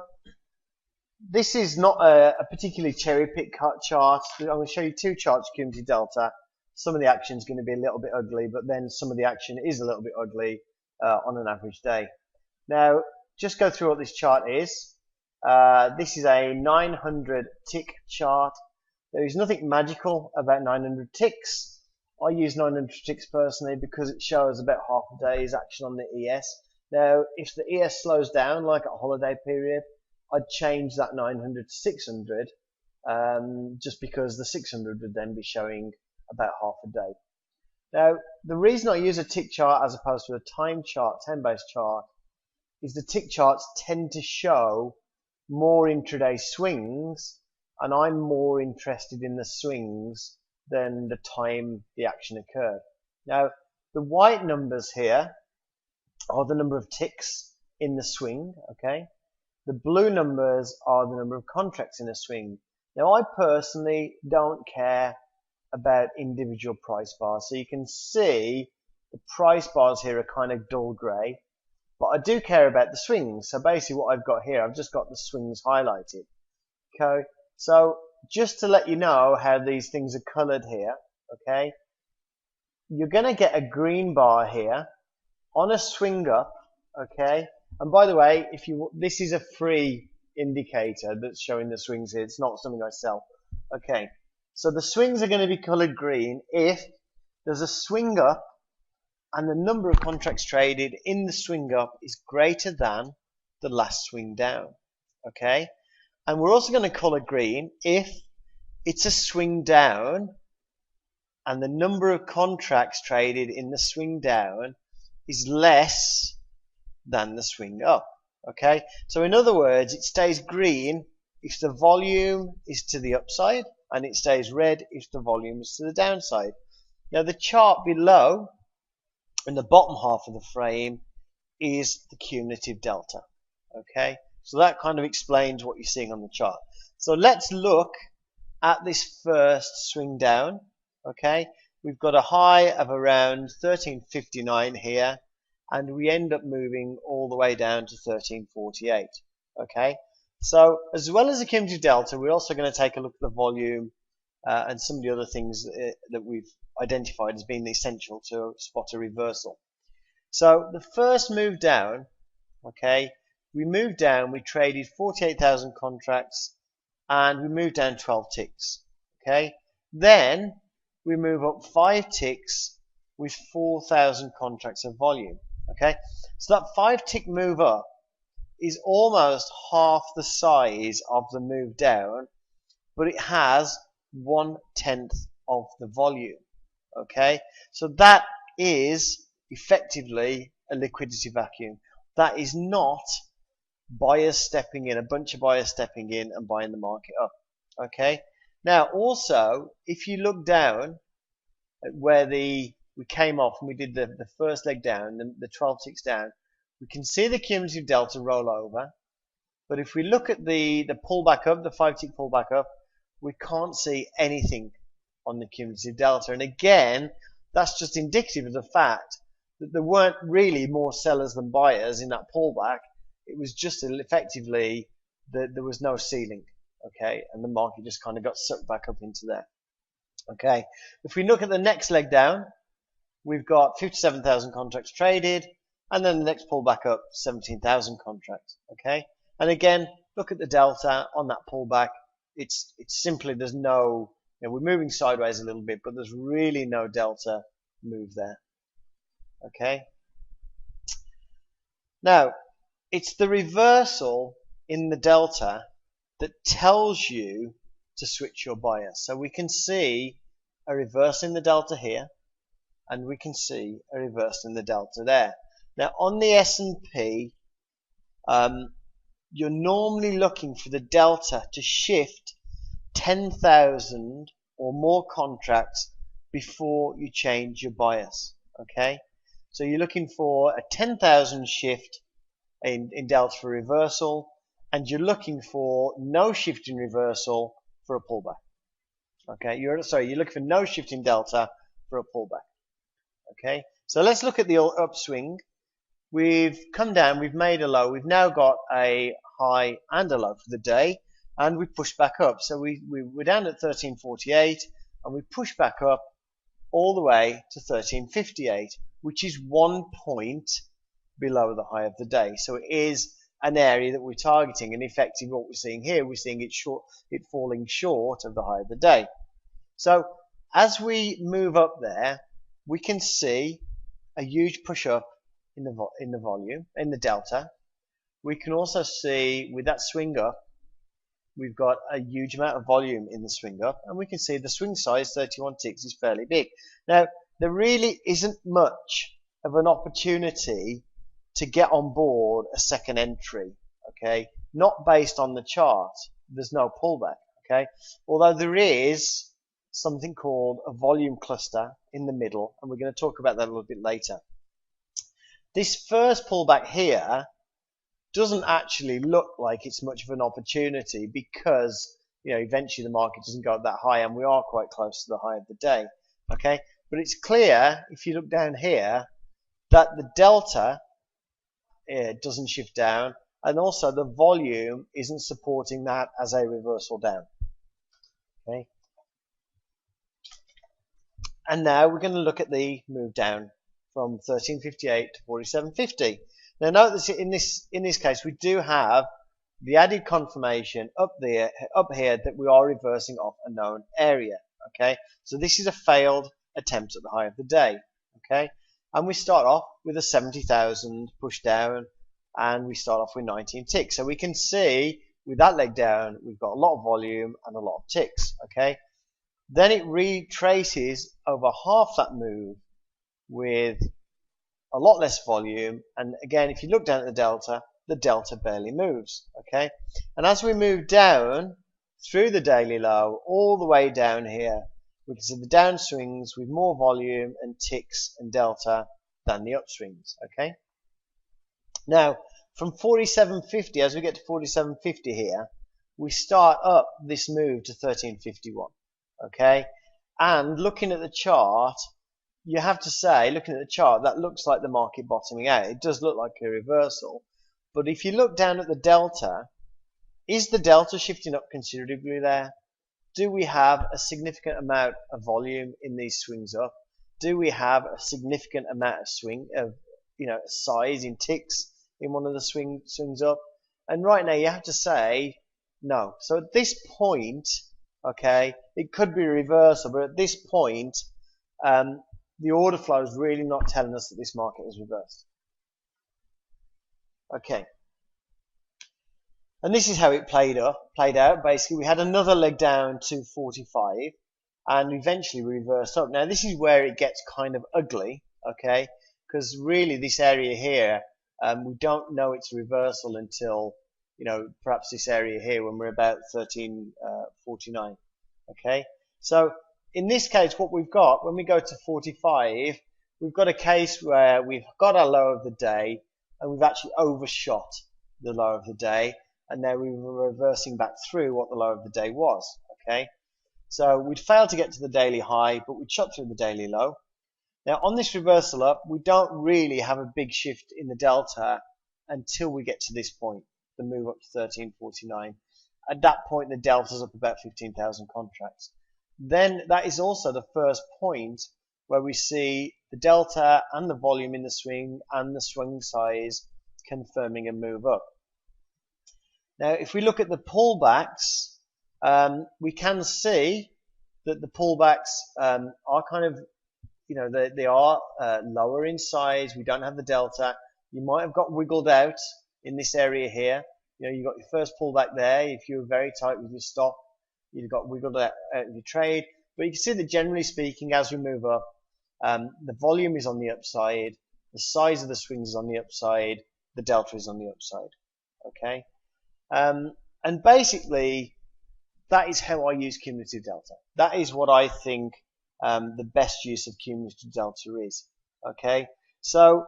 this is not a particularly cherry-picked chart. I'm going to show you two charts, cumulative delta. Some of the action is going to be a little bit ugly, but then some of the action is a little bit ugly on an average day. Now, just go through what this chart is. This is a 900 tick chart. There is nothing magical about 900 ticks. I use 900 ticks personally because it shows about half a day's action on the ES. Now, if the ES slows down, like at a holiday period, I'd change that 900 to 600, just because the 600 would then be showing about half a day. Now, the reason I use a tick chart as opposed to a time chart, time-based chart, is the tick charts tend to show more intraday swings, and I'm more interested in the swings than the time the action occurred. Now, the white numbers here are the number of ticks in the swing, okay? The blue numbers are the number of contracts in a swing. Now, I personally don't care about individual price bars. So you can see the price bars here are kind of dull grey, but I do care about the swings. So basically what I've got here, I've just got the swings highlighted. Okay, so just to let you know how these things are coloured here, okay, you're going to get a green bar here on a swing up, okay. And by the way, this is a free indicator that's showing the swings here. It's not something I sell. Okay, so the swings are going to be coloured green if there's a swing up and the number of contracts traded in the swing up is greater than the last swing down. Okay, And we're also going to colour green if it's a swing down and the number of contracts traded in the swing down is less than the swing up. Okay, so in other words, it stays green if the volume is to the upside, and it stays red if the volume is to the downside. Now the chart below in the bottom half of the frame is the cumulative delta. Okay, so that kind of explains what you're seeing on the chart. So let's look at this first swing down. Okay, we've got a high of around 1359 here, and we end up moving all the way down to 1348. Okay, so as well as the cumulative delta, we're also going to take a look at the volume and some of the other things that we've identified as being essential to spot a reversal. So the first move down, okay, we moved down, we traded 48,000 contracts, and we moved down 12 ticks. Okay, then we move up 5 ticks with 4,000 contracts of volume. Okay, so that 5 tick move up is almost half the size of the move down, but it has 1/10 of the volume. Okay, so that is effectively a liquidity vacuum. That is not buyers stepping in, a bunch of buyers stepping in and buying the market up. Okay, now also if you look down at where we came off and we did the first leg down, the 12 ticks down, we can see the cumulative delta roll over. But if we look at the pullback up, the 5 tick pullback up, we can't see anything on the cumulative delta. And again, that's just indicative of the fact that there weren't really more sellers than buyers in that pullback. It was just effectively that there was no ceiling. Okay, and the market just kind of got sucked back up into there. Okay, if we look at the next leg down, we've got 57,000 contracts traded, and then the next pullback up, 17,000 contracts. Okay, and again, look at the delta on that pullback. It's simply, there's no, we're moving sideways a little bit, but there's really no delta move there. Okay, now it's the reversal in the delta that tells you to switch your bias. So we can see a reverse in the delta here, and we can see a reverse in the delta there. Now on the S&P, you're normally looking for the delta to shift 10,000 or more contracts before you change your bias. Okay, so you're looking for a 10,000 shift in delta for reversal, and you're looking for no shift in reversal for a pullback. Okay, you're looking for no shift in delta for a pullback. Okay, so let's look at the upswing. We've come down, we've made a low, we've now got a high and a low for the day, and we pushed back up. So we're down at 1348, and we pushed back up all the way to 1358, which is 1 point below the high of the day. So it is an area that we're targeting, and effectively what we're seeing here, we're seeing it falling short of the high of the day. So as we move up there, we can see a huge push up in the volume, in the delta. We can also see with that swing up, we've got a huge amount of volume in the swing up, and we can see the swing size, 31 ticks, is fairly big. Now, there really isn't much of an opportunity to get on board a second entry, okay? Not based on the chart. There's no pullback, okay? Although there is something called a volume cluster in the middle, and we're going to talk about that a little bit later. This first pullback here doesn't actually look like it's much of an opportunity because, eventually the market doesn't go up that high, and we are quite close to the high of the day, okay? But it's clear, if you look down here, that the delta doesn't shift down, and also the volume isn't supporting that as a reversal down. Okay. And now we're going to look at the move down from 1358 to 4750. Now note that in this case we do have the added confirmation up here that we are reversing off a known area. Okay, so this is a failed attempt at the high of the day. Okay, and we start off with a 70,000 push down, and we start off with 19 ticks. So we can see with that leg down, we've got a lot of volume and a lot of ticks. Okay, then it retraces over half that move with a lot less volume, and again, if you look down at the delta barely moves. Okay, and as we move down through the daily low all the way down here, we can see the downswings with more volume and ticks and delta than the upswings. Okay, now from 47.50, as we get to 47.50 here, we start up this move to 13.51. Okay, and looking at the chart, you have to say, looking at the chart, that looks like the market bottoming out. It does look like a reversal, but if you look down at the delta, is the delta shifting up considerably there? Do we have a significant amount of volume in these swings up? Do we have a significant amount of size in ticks in one of the swings up? And right now you have to say no. So at this point, okay, it could be a reversal, but at this point, the order flow is really not telling us that this market is reversed. Okay. And this is how it played out. Basically, we had another leg down to 45 and eventually reversed up. Now, this is where it gets kind of ugly, okay, because really this area here, we don't know it's a reversal until, perhaps this area here when we're about 13.49, okay. So in this case, what we've got, when we go to 45, we've got a case where we've got our low of the day and we've actually overshot the low of the day. And now we were reversing back through what the low of the day was. Okay, so we'd failed to get to the daily high, but we'd shot through the daily low. Now on this reversal up, we don't really have a big shift in the delta until we get to this point, the move up to 13.49. At that point, the delta's up about 15,000 contracts. Then that is also the first point where we see the delta and the volume in the swing and the swing size confirming a move up. Now, if we look at the pullbacks, we can see that the pullbacks are kind of, they are lower in size. We don't have the delta. You might have got wiggled out in this area here. You got your first pullback there. If you were very tight with your stop, you got wiggled out of your trade. But you can see that generally speaking, as we move up, the volume is on the upside, the size of the swings is on the upside, the delta is on the upside. Okay. And basically, that is how I use cumulative delta. That is what I think the best use of cumulative delta is. Okay, so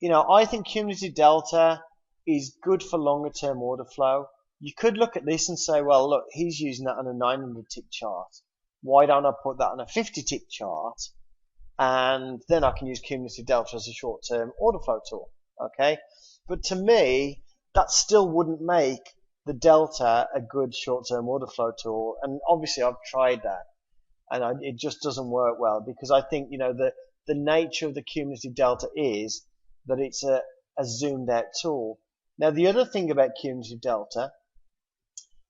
I think cumulative delta is good for longer term order flow. You could look at this and say, well, look, he's using that on a 900 tick chart. Why don't I put that on a 50 tick chart? And then I can use cumulative delta as a short term order flow tool. Okay, but to me, that still wouldn't make the delta a good short-term order flow tool. And obviously I've tried that and it just doesn't work well, because I think, the nature of the cumulative delta is that it's a zoomed out tool. Now, the other thing about cumulative delta,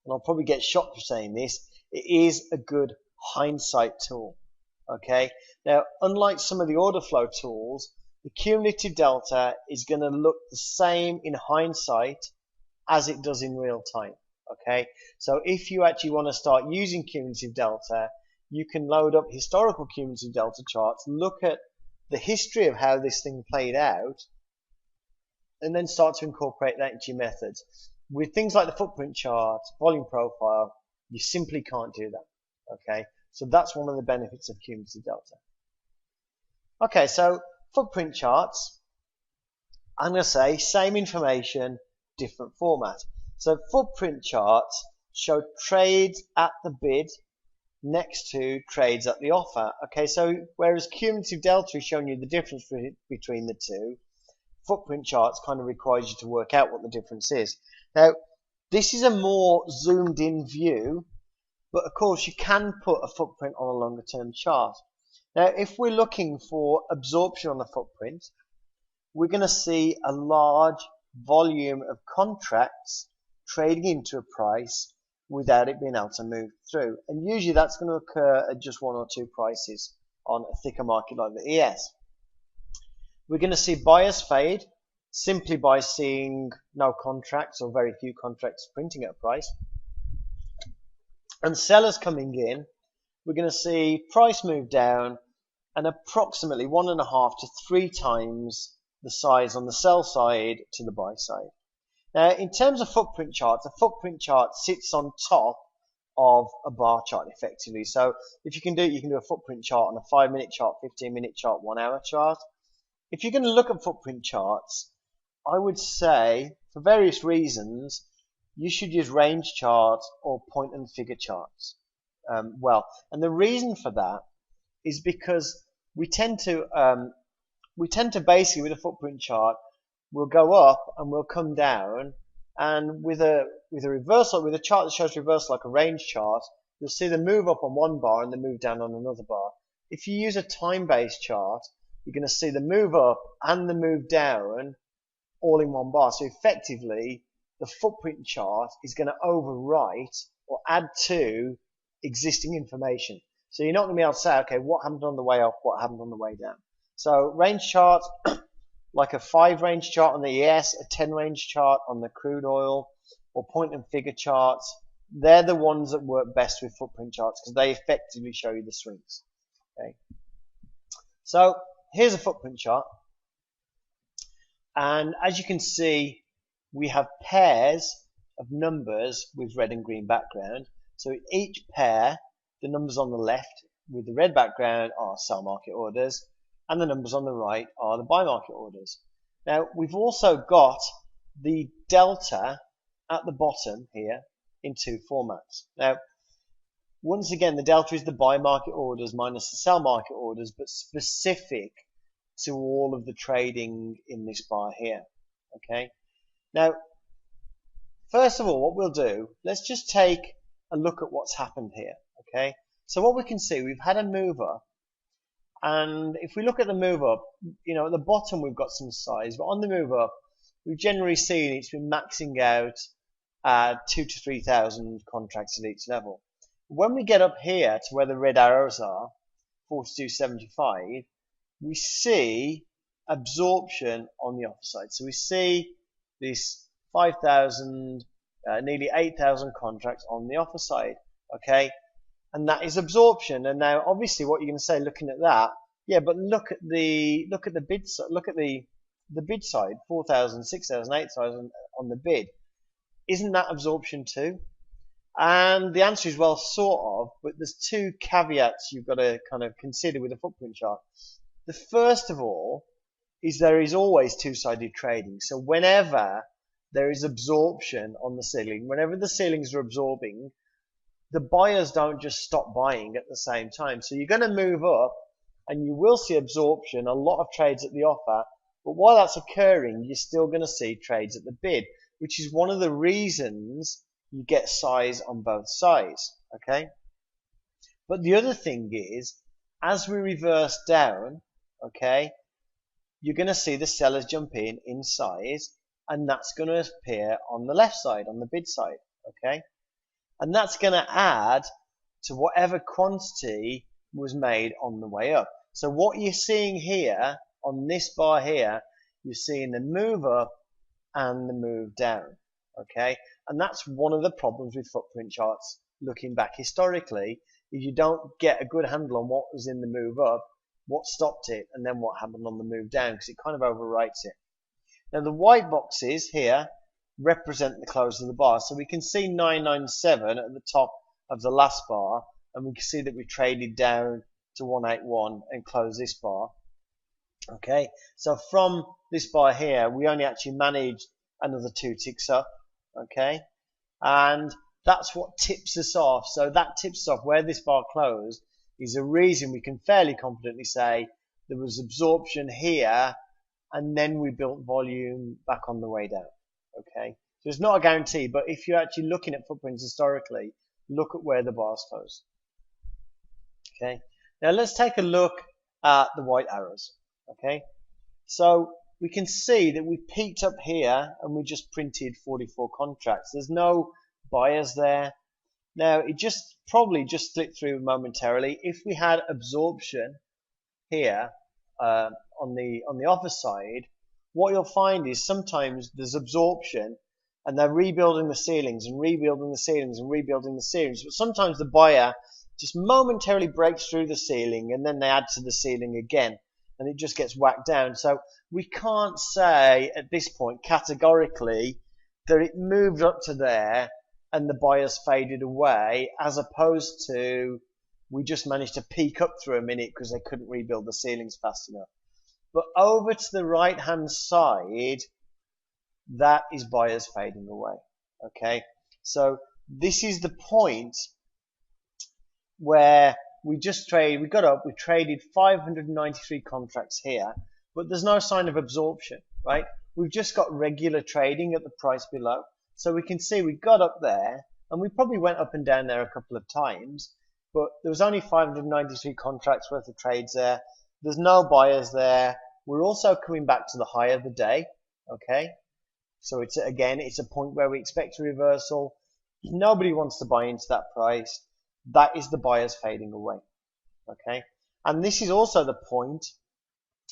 and I'll probably get shot for saying this, it is a good hindsight tool. Okay. Now, unlike some of the order flow tools, the cumulative delta is going to look the same in hindsight as it does in real time. Okay, so if you actually want to start using cumulative delta, you can load up historical cumulative delta charts, look at the history of how this thing played out, and then start to incorporate that into your methods. With things like the footprint chart, volume profile, you simply can't do that. Okay, so that's one of the benefits of cumulative delta. Okay, so footprint charts, I'm going to say same information, different format. So footprint charts show trades at the bid next to trades at the offer. Okay, so whereas cumulative delta is showing you the difference between the two, footprint charts kind of requires you to work out what the difference is. Now, this is a more zoomed in view, but of course you can put a footprint on a longer term chart. Now, if we're looking for absorption on the footprint, we're going to see a large volume of contracts trading into a price without it being able to move through. And usually that's going to occur at just one or two prices on a thicker market like the ES. We're going to see buyers fade simply by seeing no contracts or very few contracts printing at a price. And sellers coming in, we're going to see price move down and approximately 1.5 to 3 times the size on the sell side to the buy side. Now, in terms of footprint charts, a footprint chart sits on top of a bar chart effectively. So if you can do it, you can do a footprint chart on a 5-minute chart, 15-minute chart, 1-hour chart. If you're going to look at footprint charts, I would say, for various reasons, you should use range charts or point and figure charts. And the reason for that is because we tend to basically, with a footprint chart, we'll go up and we'll come down, and with a reversal, with a chart that shows reversal like a range chart, you'll see the move up on one bar and the move down on another bar. If you use a time-based chart, you're going to see the move up and the move down all in one bar. So effectively, the footprint chart is going to overwrite or add to existing information. So you're not going to be able to say, okay, what happened on the way up, what happened on the way down. So range chart, like a 5 range chart on the ES, a 10 range chart on the crude oil, or point and figure charts, they're the ones that work best with footprint charts because they effectively show you the swings. Okay. So here's a footprint chart. And as you can see, we have pairs of numbers with red and green background. So each pair, the numbers on the left with the red background are sell market orders, and the numbers on the right are the buy market orders. Now, we've also got the delta at the bottom here in 2 formats. Now, once again, the delta is the buy market orders minus the sell market orders, but specific to all of the trading in this bar here. Okay. Now, first of all, what we'll do, let's just take a look at what's happened here. Okay. So what we can see, we've had a move up, and if we look at the move up, you know, at the bottom we've got some size, but on the move up, we've generally seen it's been maxing out 2,000 to 3,000 contracts at each level. When we get up here to where the red arrows are, 42.75, we see absorption on the offer side. So we see this 5,000, nearly 8,000 contracts on the offer side. Okay. And that is absorption. And now, obviously, what you're going to say, looking at that, yeah, but look at the bid side. Look at the bid side, 4,000, 6,000, 8,000 on the bid. Isn't that absorption too? And the answer is well, sort of. But there's 2 caveats you've got to kind of consider with a footprint chart. The first of all is there is always 2-sided trading. So whenever there is absorption on the ceiling, whenever the ceilings are absorbing, the buyers don't just stop buying at the same time. So you're going to move up and you will see absorption, a lot of trades at the offer, but while that's occurring, you're still going to see trades at the bid, which is one of the reasons you get size on both sides. Okay. But the other thing is, as we reverse down, okay, you're going to see the sellers jump in size, and that's going to appear on the left side, on the bid side. Okay. And that's going to add to whatever quantity was made on the way up. So what you're seeing here on this bar here, you're seeing the move up and the move down. Okay. And that's one of the problems with footprint charts looking back historically, is you don't get a good handle on what was in the move up, what stopped it, and then what happened on the move down, because it kind of overwrites it. Now the white boxes here represent the close of the bar. So we can see 997 at the top of the last bar, and we can see that we traded down to 181 and closed this bar. Okay, so from this bar here, we only actually managed another 2 ticks up. Okay, and that's what tips us off. So that tips us off where this bar closed is a reason we can fairly confidently say there was absorption here, and then we built volume back on the way down. Okay, so it's not a guarantee, but if you're actually looking at footprints historically, look at where the bars close. Okay, now let's take a look at the white arrows. Okay, so we can see that we peaked up here and we just printed 44 contracts. There's no buyers there. Now it probably just slipped through momentarily. If we had absorption here on the offer side, what you'll find is sometimes there's absorption and they're rebuilding the ceilings and rebuilding the ceilings and rebuilding the ceilings. But sometimes the buyer just momentarily breaks through the ceiling and then they add to the ceiling again and it just gets whacked down. So we can't say at this point categorically that it moved up to there and the buyers faded away, as opposed to we just managed to peak up through a minute because they couldn't rebuild the ceilings fast enough. But over to the right hand side, that is buyers fading away. Okay, so this is the point where we got up, we traded 593 contracts here, but there's no sign of absorption, right? We've just got regular trading at the price below. So we can see we got up there and we probably went up and down there a couple of times, but there was only 593 contracts worth of trades there. There's no buyers there. We're also coming back to the high of the day. Okay, so it's a point where we expect a reversal. Nobody wants to buy into that price. That is the buyers fading away. Okay, and this is also the point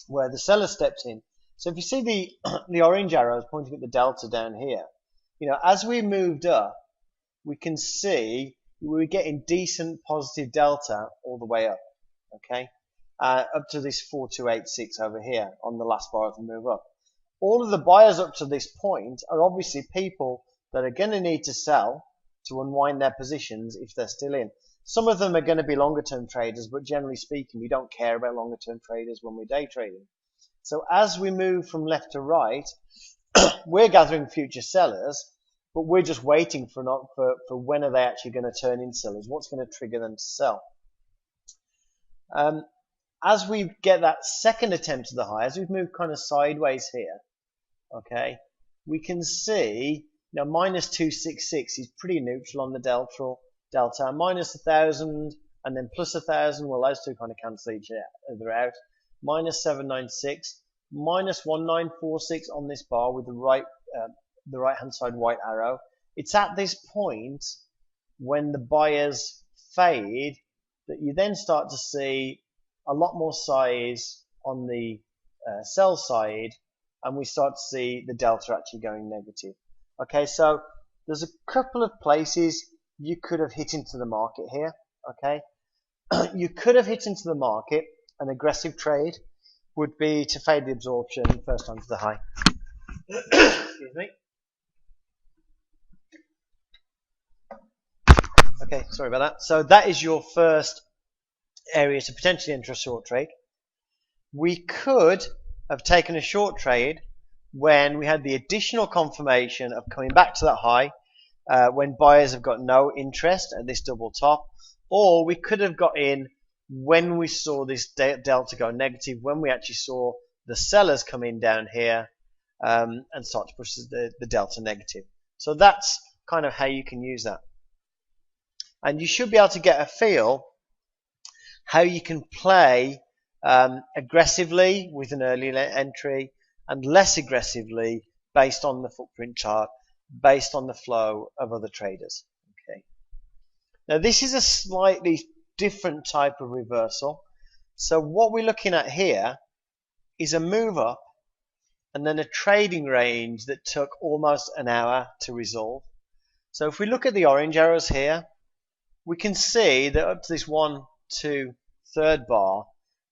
where the seller steps in. So if you see the orange arrows pointing at the delta down here, as we moved up, we can see we were getting decent positive delta all the way up. Okay, up to this 4286 over here on the last bar of the move up. All of the buyers up to this point are obviously people that are going to need to sell to unwind their positions if they're still in. Some of them are going to be longer term traders, but generally speaking, we don't care about longer term traders when we're day trading. So as we move from left to right, we're gathering future sellers, but we're just waiting for when are they actually going to turn in sellers? What's going to trigger them to sell? As we get that second attempt to the high, as we've moved kind of sideways here, okay, we can see now minus 266 is pretty neutral on the delta. Minus 1,000 and then plus 1,000, well, those two kind of cancel each other out. Minus 796, minus 1946 on this bar with the right hand side white arrow. It's at this point when the buyers fade that you then start to see a lot more size on the sell side, and we start to see the delta actually going negative. Okay, so there's a couple of places you could have hit into the market here. Okay, you could have hit into the market. An aggressive trade would be to fade the absorption first time to the high. Excuse me. Okay, sorry about that. So that is your first area to potentially enter a short trade. We could have taken a short trade when we had the additional confirmation of coming back to that high, when buyers have got no interest at this double top, or we could have got in when we saw this delta go negative, when we actually saw the sellers come in down here and start to push the delta negative. So that's kind of how you can use that. And you should be able to get a feel how you can play aggressively with an early entry and less aggressively based on the footprint chart, based on the flow of other traders. Okay. Now this is a slightly different type of reversal. So what we're looking at here is a move up and then a trading range that took almost an hour to resolve. So if we look at the orange arrows here, we can see that up to this 1, 2, 3rd bar,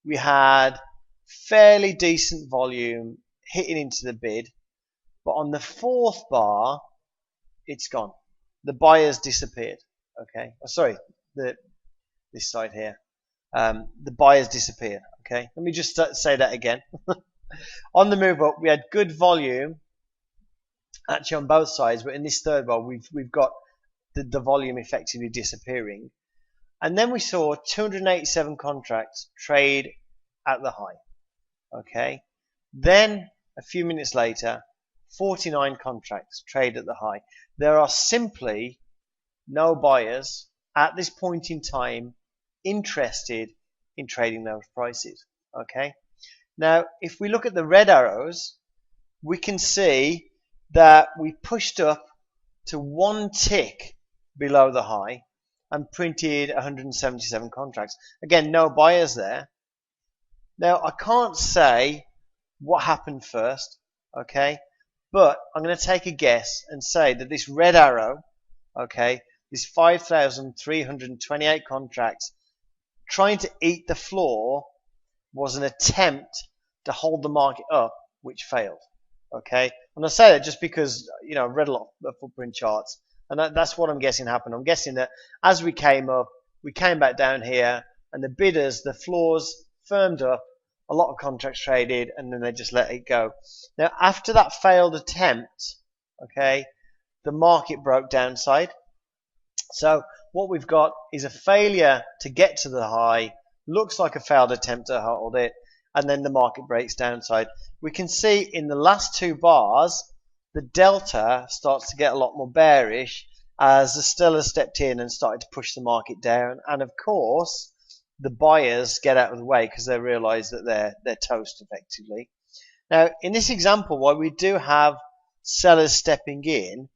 we had fairly decent volume hitting into the bid, but on the 4th bar, it's gone. The buyers disappeared. Okay, oh, sorry, this side here, the buyers disappeared. Okay, let me just say that again. On the move up, we had good volume actually on both sides, but in this 3rd bar, we've got the volume effectively disappearing. And then we saw 287 contracts trade at the high. Okay. Then a few minutes later, 49 contracts trade at the high. There are simply no buyers at this point in time interested in trading those prices. Okay. Now, if we look at the red arrows, we can see that we pushed up to 1 tick below the high and printed 177 contracts. Again, no buyers there. Now, I can't say what happened first. okay? But I'm going to take a guess and say that this red arrow, okay, this 5,328 contracts trying to eat the floor was an attempt to hold the market up, which failed, okay? And I say that just because, you know, I've read a lot of footprint charts, and that's what I'm guessing happened. I'm guessing that as we came up, we came back down here, and the bidders, the floors firmed up, a lot of contracts traded, and then they just let it go. Now, after that failed attempt, okay, the market broke downside. So what we've got is a failure to get to the high, looks like a failed attempt to hold it, and then the market breaks downside. We can see in the last two bars, the delta starts to get a lot more bearish as the sellers stepped in and started to push the market down. And of course, the buyers get out of the way because they realize that they're toast effectively. Now, in this example, while we do have sellers stepping in,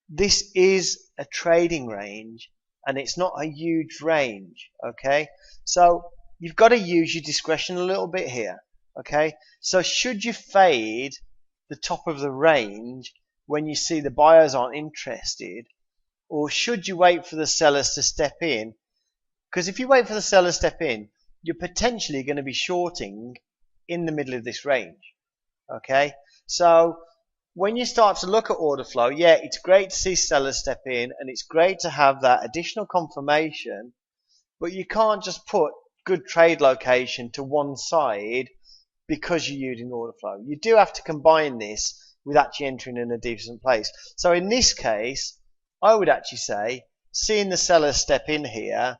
this is a trading range and it's not a huge range, okay? So you've got to use your discretion a little bit here, okay? So should you fade the top of the range when you see the buyers aren't interested, or should you wait for the sellers to step in? Because if you wait for the sellers to step in, you're potentially going to be shorting in the middle of this range, okay? So when you start to look at order flow, yeah, it's great to see sellers step in and it's great to have that additional confirmation, but you can't just put good trade location to one side because you're using order flow. You do have to combine this with actually entering in a decent place. So in this case, I would actually say seeing the sellers step in here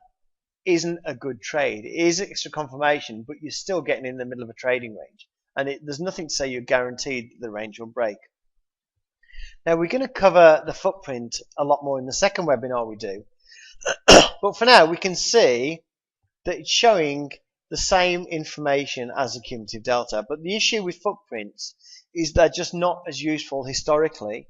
isn't a good trade. It is extra confirmation, but you're still getting in the middle of a trading range. And there's nothing to say you're guaranteed the range will break. Now we're going to cover the footprint a lot more in the second webinar we do. But for now we can see that it's showing the same information as the cumulative delta. But the issue with footprints is they're just not as useful historically,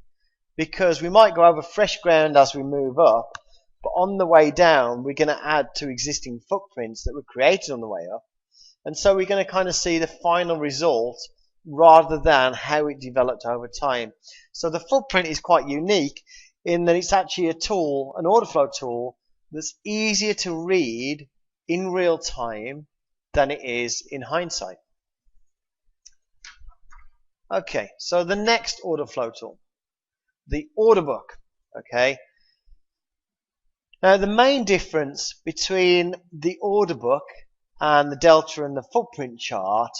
because we might go over fresh ground as we move up, but on the way down we're going to add to existing footprints that were created on the way up. And so we're going to kind of see the final result rather than how it developed over time. So the footprint is quite unique in that it's actually a tool, an order flow tool, that's easier to read in real time than it is in hindsight. Okay, so the next order flow tool, the order book. Okay, now the main difference between the order book and the delta and the footprint chart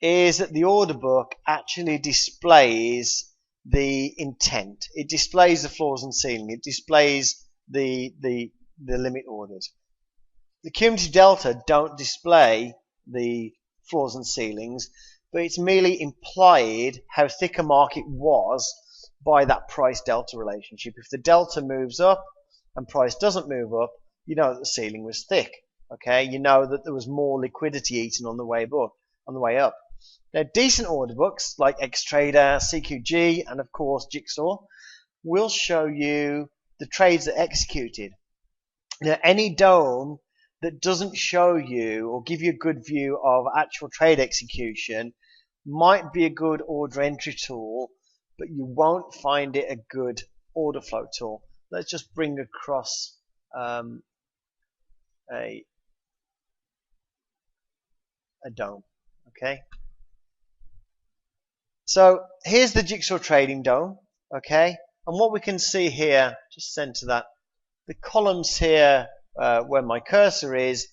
is that the order book actually displays the intent. It displays the floors and ceiling. It displays the limit orders. The cumulative delta don't display the floors and ceilings, but it's merely implied how thick a market was by that price delta relationship. If the delta moves up and price doesn't move up, you know that the ceiling was thick. Okay, you know that there was more liquidity eaten on the way up. Now, decent order books like Xtrader, CQG, and of course Jigsaw will show you the trades that executed. Now, any dome that doesn't show you or give you a good view of actual trade execution might be a good order entry tool, but you won't find it a good order flow tool. Let's just bring across a dome. Okay. So here's the Jigsaw trading dome. Okay. And what we can see here, just center that, the columns here where my cursor is,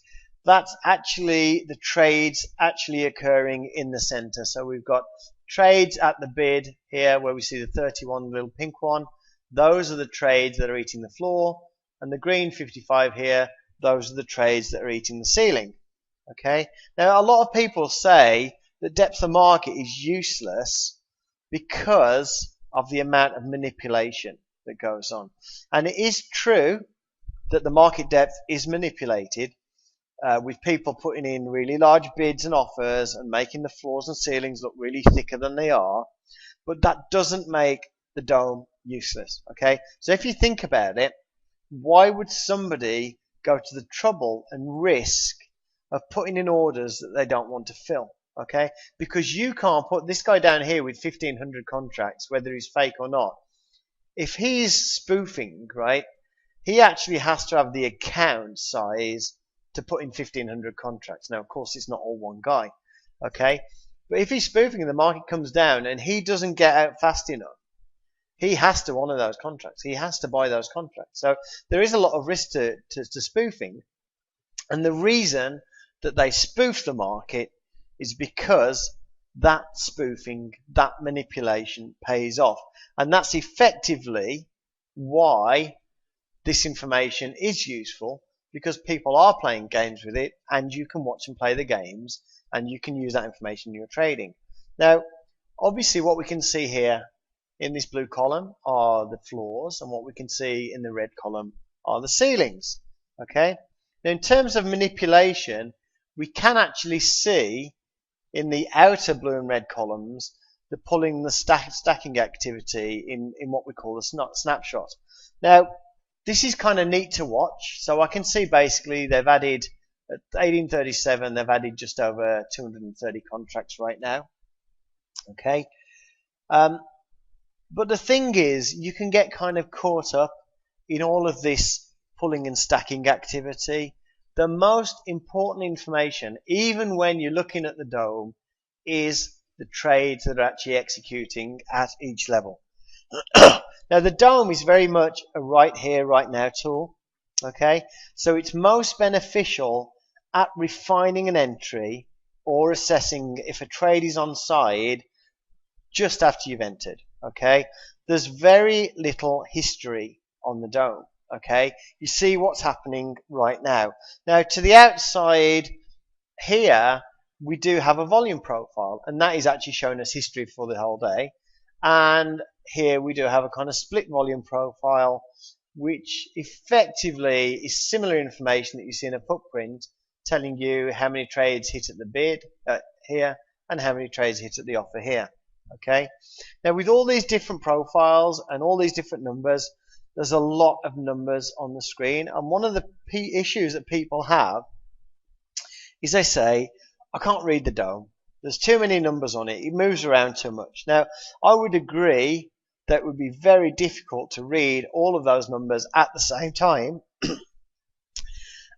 that's actually the trades actually occurring in the center. So we've got trades at the bid here where we see the 31 little pink one. Those are the trades that are eating the floor. And the green 55 here, those are the trades that are eating the ceiling. Okay. Now a lot of people say that depth of market is useless because of the amount of manipulation that goes on. And it is true that the market depth is manipulated with people putting in really large bids and offers and making the floors and ceilings look really thicker than they are, but that doesn't make the dome useless. Okay, so if you think about it, why would somebody go to the trouble and risk of putting in orders that they don't want to fill? okay? Because you can't put this guy down here with 1,500 contracts, whether he's fake or not. If he's spoofing, right, he actually has to have the account size to put in 1,500 contracts. Now, of course, it's not all one guy, okay? But if he's spoofing and the market comes down and he doesn't get out fast enough, he has to honor those contracts. He has to buy those contracts. So there is a lot of risk to spoofing. And the reason that they spoof the market is because that spoofing, that manipulation pays off. And that's effectively why this information is useful, because people are playing games with it and you can watch them play the games and you can use that information in your trading. Now, obviously what we can see here in this blue column are the floors, and what we can see in the red column are the ceilings. Okay. Now, in terms of manipulation, we can actually see in the outer blue and red columns the pulling, the stacking activity in what we call the snapshot. Now, this is kind of neat to watch. So I can see basically they've added at 1837, they've added just over 230 contracts right now. Okay. But the thing is, you can get kind of caught up in all of this pulling and stacking activity. The most important information, even when you're looking at the DOM, is the trades that are actually executing at each level. Now, the DOM is very much a right here, right now tool. Okay, so it's most beneficial at refining an entry or assessing if a trade is on side just after you've entered. Okay, there's very little history on the DOM. Okay, you see what's happening right now. Now, to the outside here, we do have a volume profile, and that is actually showing us history for the whole day. And here we do have a kind of split volume profile, which effectively is similar information that you see in a footprint, telling you how many trades hit at the bid here and how many trades hit at the offer here. Okay, now with all these different profiles and all these different numbers, there's a lot of numbers on the screen, and one of the issues that people have is they say, I can't read the DOM. There's too many numbers on it. It moves around too much. Now, I would agree that it would be very difficult to read all of those numbers at the same time,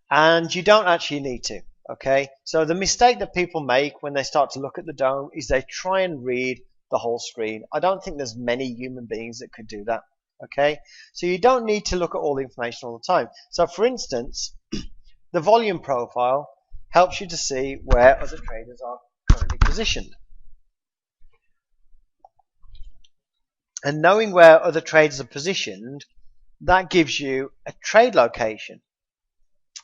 and you don't actually need to. Okay, so the mistake that people make when they start to look at the DOM is they try and read the whole screen. I don't think there's many human beings that could do that. Okay, so you don't need to look at all the information all the time. So for instance, the volume profile helps you to see where other traders are currently positioned. And knowing where other traders are positioned, that gives you a trade location.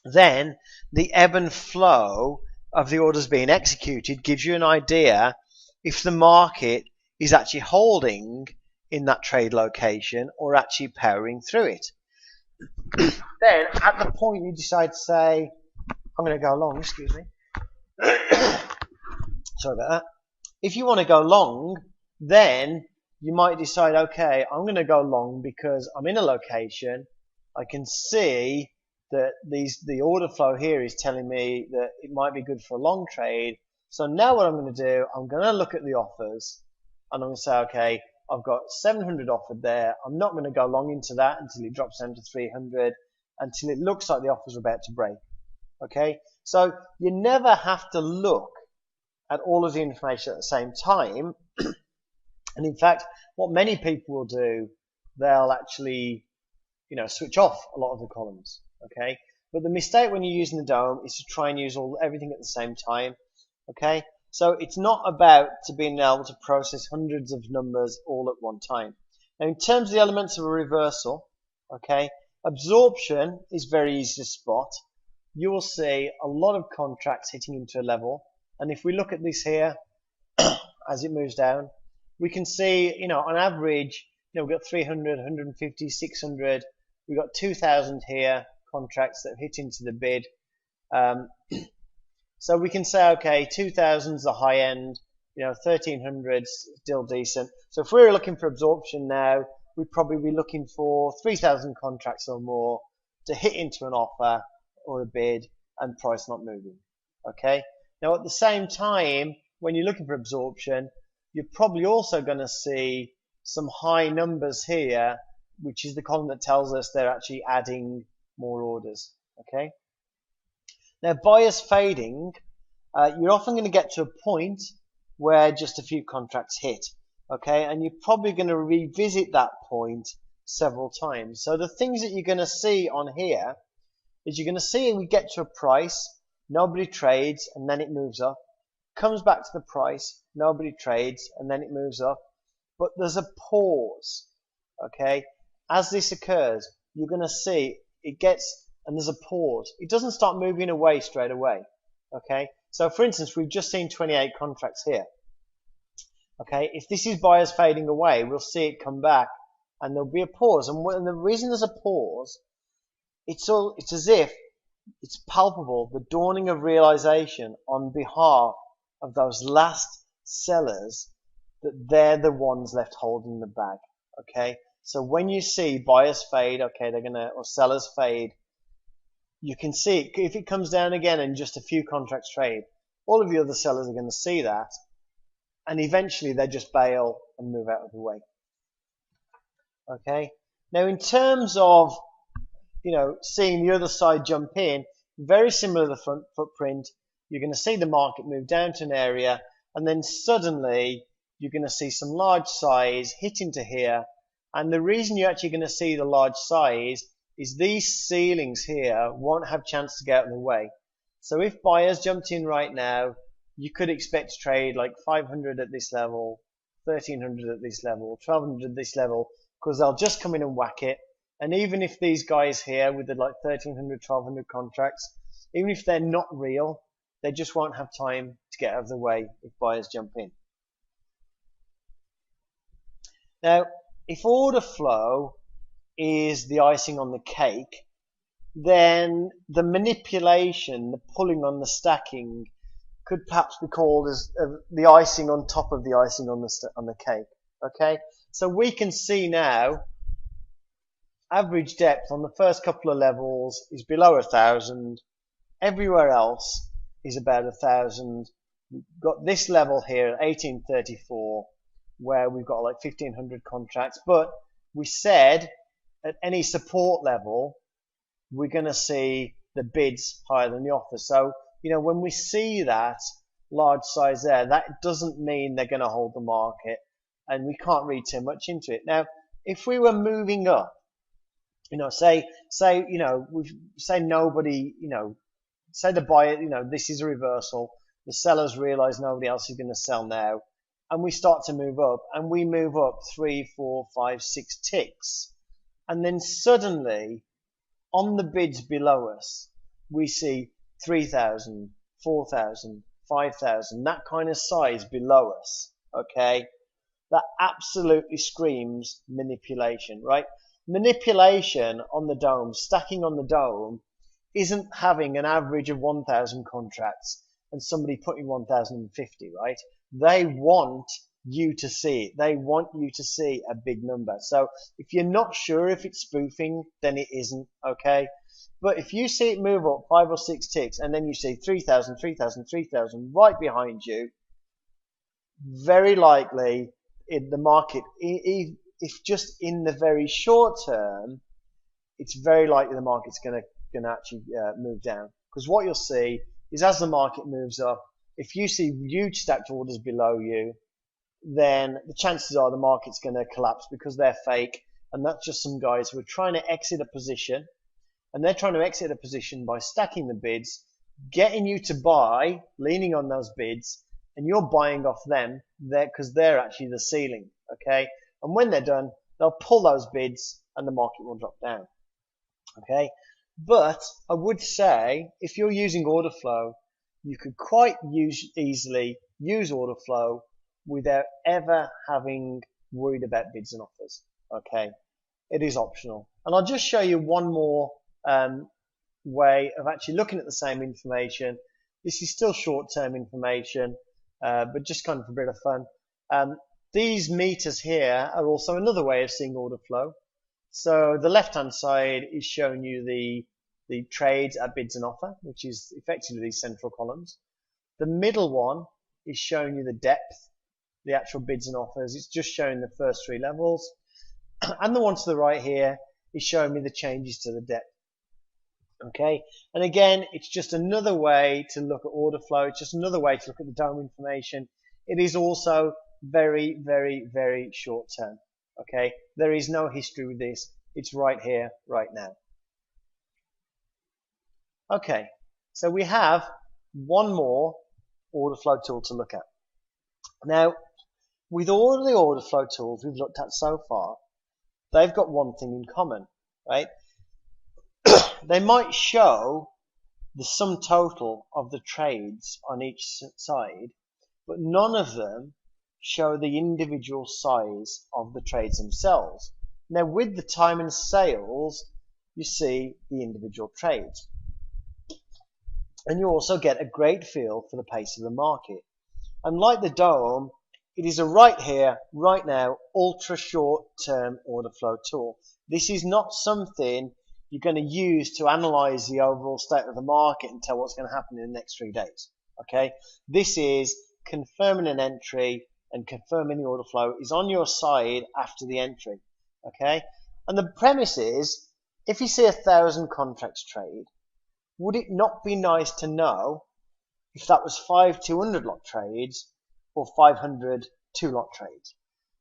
Then the ebb and flow of the orders being executed gives you an idea if the market is actually holding in that trade location or actually powering through it. Then at the point you decide to say, I'm going to go long, excuse me. Sorry about that. If you want to go long, then you might decide, okay, I'm going to go long because I'm in a location. I can see that the order flow here is telling me that it might be good for a long trade. So now what I'm going to do, I'm going to look at the offers and I'm going to say, okay, I've got 700 offered there. I'm not going to go long into that until it drops down to 300, until it looks like the offers are about to break. Okay, so you never have to look at all of the information at the same time. And in fact, what many people will do, they'll actually, switch off a lot of the columns. Okay, but the mistake when you're using the DOM is to try and use everything at the same time. Okay, so it's not about being able to process hundreds of numbers all at one time. Now, in terms of the elements of a reversal, okay, absorption is very easy to spot. You will see a lot of contracts hitting into a level, and if we look at this here as it moves down, we can see, on average, we've got 300, 150, 600, we've got 2,000 here contracts that have hit into the bid. So we can say, okay, 2,000 is the high end, 1,300 still decent. So if we were looking for absorption now, we'd probably be looking for 3,000 contracts or more to hit into an offer or a bid and price not moving. Okay. Now at the same time, when you're looking for absorption, you're probably also going to see some high numbers here, which is the column that tells us they're actually adding more orders. Okay. Now, buyers fading, you're often going to get to a point where just a few contracts hit. Okay, and you're probably going to revisit that point several times. So the things that you're going to see on here is you're going to see we get to a price, nobody trades, and then it moves up. Comes back to the price, nobody trades, and then it moves up. But there's a pause. Okay, as this occurs, you're going to see it gets, and there's a pause. It doesn't start moving away straight away. Okay, so for instance, we've just seen 28 contracts here. Okay, if this is buyers fading away, we'll see it come back, and there'll be a pause. And the reason there's a pause, it's as if it's palpable, the dawning of realization on behalf of those last sellers that they're the ones left holding the bag. Okay, so when you see buyers fade, okay, or sellers fade, you can see if it comes down again and just a few contracts trade, all of the other sellers are going to see that. And eventually they just bail and move out of the way. Okay. Now, in terms of, seeing the other side jump in, very similar to the front footprint, you're going to see the market move down to an area, and then suddenly you're going to see some large size hit into here. And the reason you're actually going to see the large size is these ceilings here won't have a chance to get out of the way. So if buyers jumped in right now, you could expect to trade like 500 at this level, 1300 at this level, 1200 at this level, because they'll just come in and whack it. And even if these guys here with the like 1300, 1200 contracts, even if they're not real, they just won't have time to get out of the way if buyers jump in. Now, if order flow is the icing on the cake, then the manipulation, the pulling on the stacking, could perhaps be called as the icing on top of the icing on the cake. Okay, so we can see now average depth on the first couple of levels is below 1,000. Everywhere else is about 1,000. We've got this level here at 1834, where we've got like 1,500 contracts. But we said at any support level, we're going to see the bids higher than the offers. So when we see that large size there, that doesn't mean they're going to hold the market, and we can't read too much into it. Now, if we were moving up, say nobody, say the buyer, this is a reversal, the sellers realize nobody else is going to sell now, and we start to move up, and we move up 3, 4, 5, 6 ticks, and then suddenly on the bids below us, we see 3,000, 4,000, 5,000, that kind of size below us, okay? That absolutely screams manipulation, right? Manipulation on the dome, stacking on the dome, isn't having an average of 1,000 contracts and somebody putting 1,050, right? They want you to see it. They want you to see a big number. So if you're not sure if it's spoofing, then it isn't, okay? But if you see it move up 5 or 6 ticks and then you see 3,000, 3,000, 3,000 right behind you, very likely in the market, if just in the very short term, it's very likely the market's going to actually move down. Because what you'll see is as the market moves up, if you see huge stacked orders below you, then the chances are the market's going to collapse because they're fake, and that's just some guys who are trying to exit a position. And they're trying to exit a position by stacking the bids, getting you to buy, leaning on those bids, and you're buying off them because they're actually the ceiling, okay? And when they're done, they'll pull those bids and the market will drop down, okay? But I would say if you're using order flow, you could quite easily use order flow without ever having worried about bids and offers, okay? It is optional. And I'll just show you one more way of actually looking at the same information. This is still short-term information, but just kind of a bit of fun. These meters here are also another way of seeing order flow. So the left-hand side is showing you the trades at bids and offer, which is effectively these central columns. The middle one is showing you the depth, the actual bids and offers. It's just showing the first three levels. And the one to the right here is showing me the changes to the depth. Okay, and again, it's just another way to look at order flow. It's just another way to look at the DOM information. It is also very, very, very short term. Okay, there is no history with this. It's right here, right now. Okay, so we have one more order flow tool to look at. Now, with all of the order flow tools we've looked at so far, they've got one thing in common, right? They might show the sum total of the trades on each side, but none of them show the individual size of the trades themselves. Now, with the time and sales, you see the individual trades. And you also get a great feel for the pace of the market. And like the DOM, it is a right here, right now, ultra short term order flow tool. This is not something you're going to use to analyze the overall state of the market and tell what's going to happen in the next 3 days. Okay, this is confirming an entry and confirming the order flow is on your side after the entry. Okay, and the premise is, if you see 1,000 contracts trade, would it not be nice to know if that was 5 200 lot trades or 500 2-lot trades?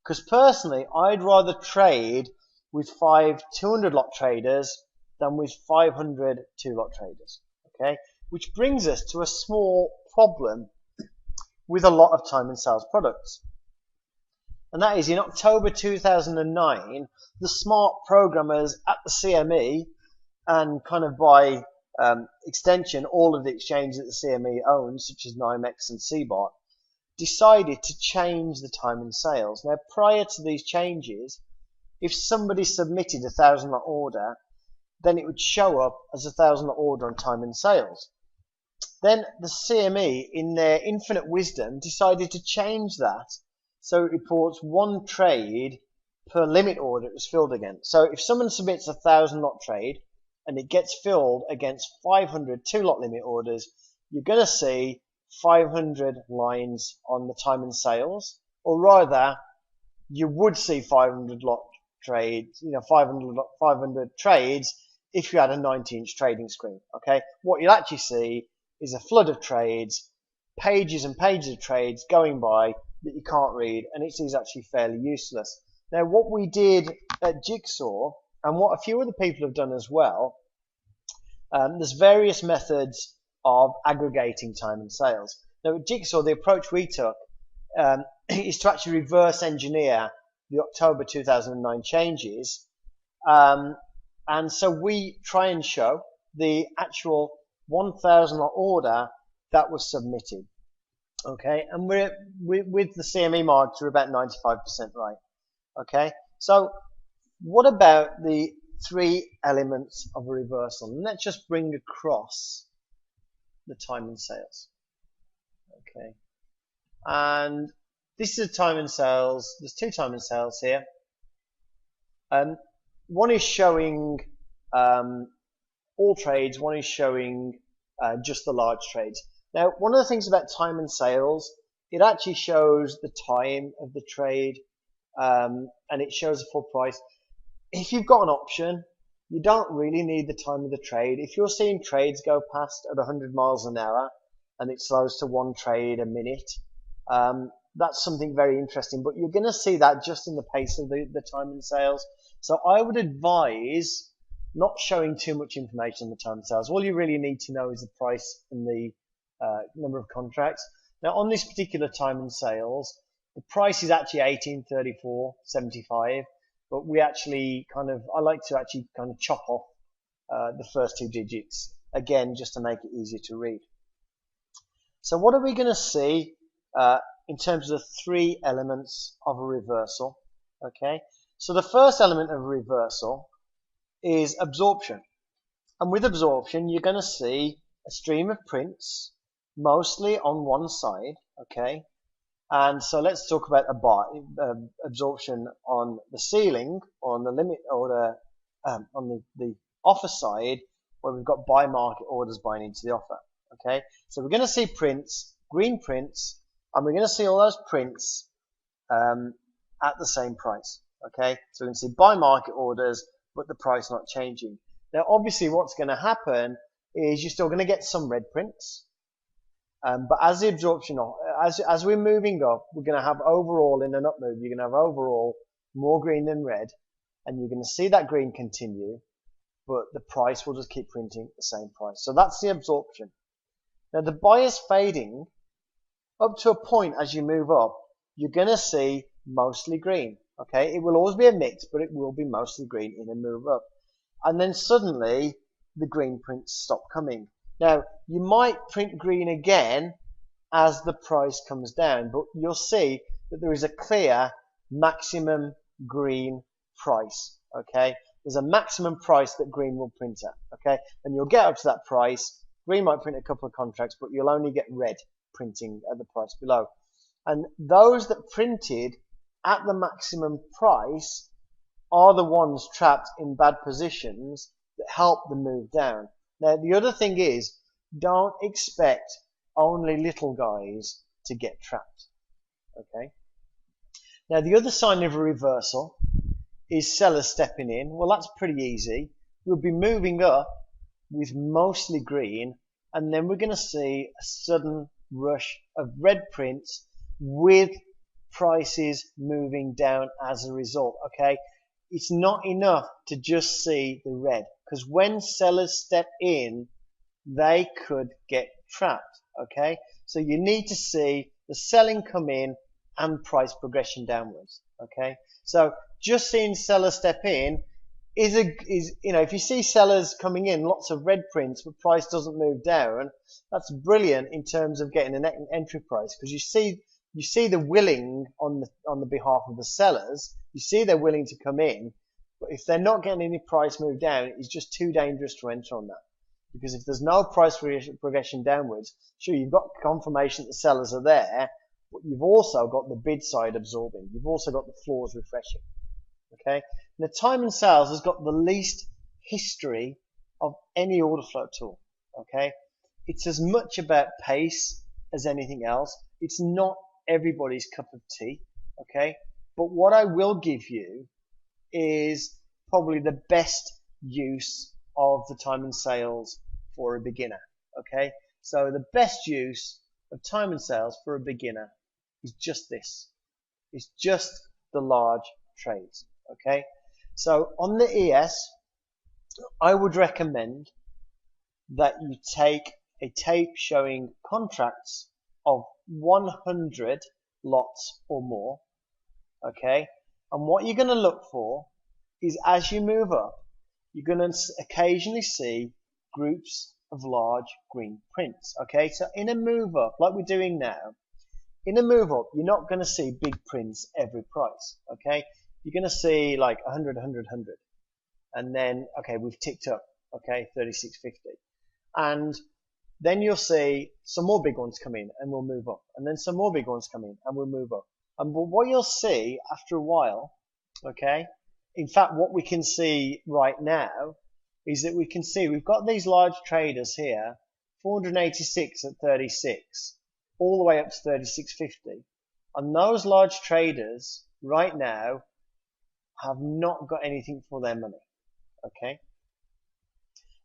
Because personally, I'd rather trade with 5 200 lot traders than with 500 2-lot traders. Okay, which brings us to a small problem with a lot of time and sales products. And that is, in October 2009, the smart programmers at the CME, and kind of by extension all of the exchanges that the CME owns, such as NYMEX and CBOT, decided to change the time and sales. Now, prior to these changes, if somebody submitted a 1,000-lot order, then it would show up as a 1,000-lot order on time and sales. Then the CME, in their infinite wisdom, decided to change that so it reports one trade per limit order it was filled against. So if someone submits a 1,000-lot trade and it gets filled against 500 2-lot limit orders, you're going to see 500 lines on the time and sales, or rather, you would see 500 lot trades, 500 trades if you had a 90-inch trading screen. Okay, what you'll actually see is a flood of trades, pages and pages of trades going by that you can't read, and it is actually fairly useless. Now, what we did at Jigsaw, and what a few other people have done as well, there's various methods of aggregating time and sales. Now, at Jigsaw, the approach we took is to actually reverse engineer the October 2009 changes, and so we try and show the actual 1,000 lot order that was submitted. Okay, and we're with the CME marks, we're about 95% right. Okay, so what about the 3 elements of a reversal? And let's just bring across the time and sales. Okay, and this is a time and sales. There's 2 time and sales here. One is showing all trades. One is showing just the large trades. Now, one of the things about time and sales, it actually shows the time of the trade, and it shows the full price. If you've got an option, you don't really need the time of the trade. If you're seeing trades go past at 100 miles an hour and it slows to 1 trade a minute, that's something very interesting. But you're going to see that just in the pace of the time and sales. So I would advise not showing too much information on the time and sales. All you really need to know is the price and the number of contracts. Now, on this particular time and sales, the price is actually 1834.75, but we actually I like to actually kind of chop off the first 2 digits again, just to make it easier to read. So what are we going to see in terms of the 3 elements of a reversal? Okay, so the first element of a reversal is absorption, and with absorption, you're going to see a stream of prints, mostly on one side. Okay, and so let's talk about absorption on the ceiling, on the limit order, on the offer side, where we've got buy market orders buying into the offer. Okay, so we're going to see prints, green prints, and we're going to see all those prints at the same price. Okay, so we can see buy market orders, but the price not changing. Now, obviously, what's going to happen is you're still going to get some red prints, but as the absorption, as we're moving up, we're going to have overall in an up move, you're going to have overall more green than red, and you're going to see that green continue, but the price will just keep printing the same price. So that's the absorption. Now, the buyer's fading up to a point as you move up, you're going to see mostly green. Okay, it will always be a mix, but it will be mostly green in a move up. And then suddenly the green prints stop coming. Now, you might print green again as the price comes down, but you'll see that there is a clear maximum green price. Okay, there's a maximum price that green will print at. Okay, and you'll get up to that price. Green might print a couple of contracts, but you'll only get red printing at the price below. And those that printed at the maximum price are the ones trapped in bad positions that help the move down. Now, the other thing is, don't expect only little guys to get trapped. Okay. Now, the other sign of a reversal is sellers stepping in. Well, that's pretty easy. We'll be moving up with mostly green, and then we're going to see a sudden rush of red prints with prices moving down as a result. Okay, it's not enough to just see the red, because when sellers step in, they could get trapped. Okay, so you need to see the selling come in and price progression downwards. Okay, so just seeing sellers step in is if you see sellers coming in, lots of red prints, but price doesn't move down, that's brilliant in terms of getting an entry price, because you see the willing on the behalf of the sellers. You see they're willing to come in, but if they're not getting any price move down, it's just too dangerous to enter on that. Because if there's no price progression downwards, sure, you've got confirmation that the sellers are there, but you've also got the bid side absorbing. You've also got the floors refreshing. Okay. Now, time and sales has got the least history of any order flow tool. Okay. It's as much about pace as anything else. It's not everybody's cup of tea. Okay. But what I will give you is probably the best use of the time and sales for a beginner. Okay. So the best use of time and sales for a beginner is just this. It's just the large trades. Okay. So on the ES, I would recommend that you take a tape showing contracts of 100 lots or more. Okay. And what you're going to look for is, as you move up, you're going to occasionally see groups of large green prints. Okay. So in a move up, like we're doing now, in a move up, you're not going to see big prints every price. Okay. You're going to see like 100, 100, 100. And then, okay, we've ticked up. Okay, 36.50. And then you'll see some more big ones come in and we'll move up. And then some more big ones come in and we'll move up. And what you'll see after a while, okay, in fact, what we can see right now is that we can see we've got these large traders here, 486 at 36, all the way up to 36.50. And those large traders right now have not got anything for their money. Okay.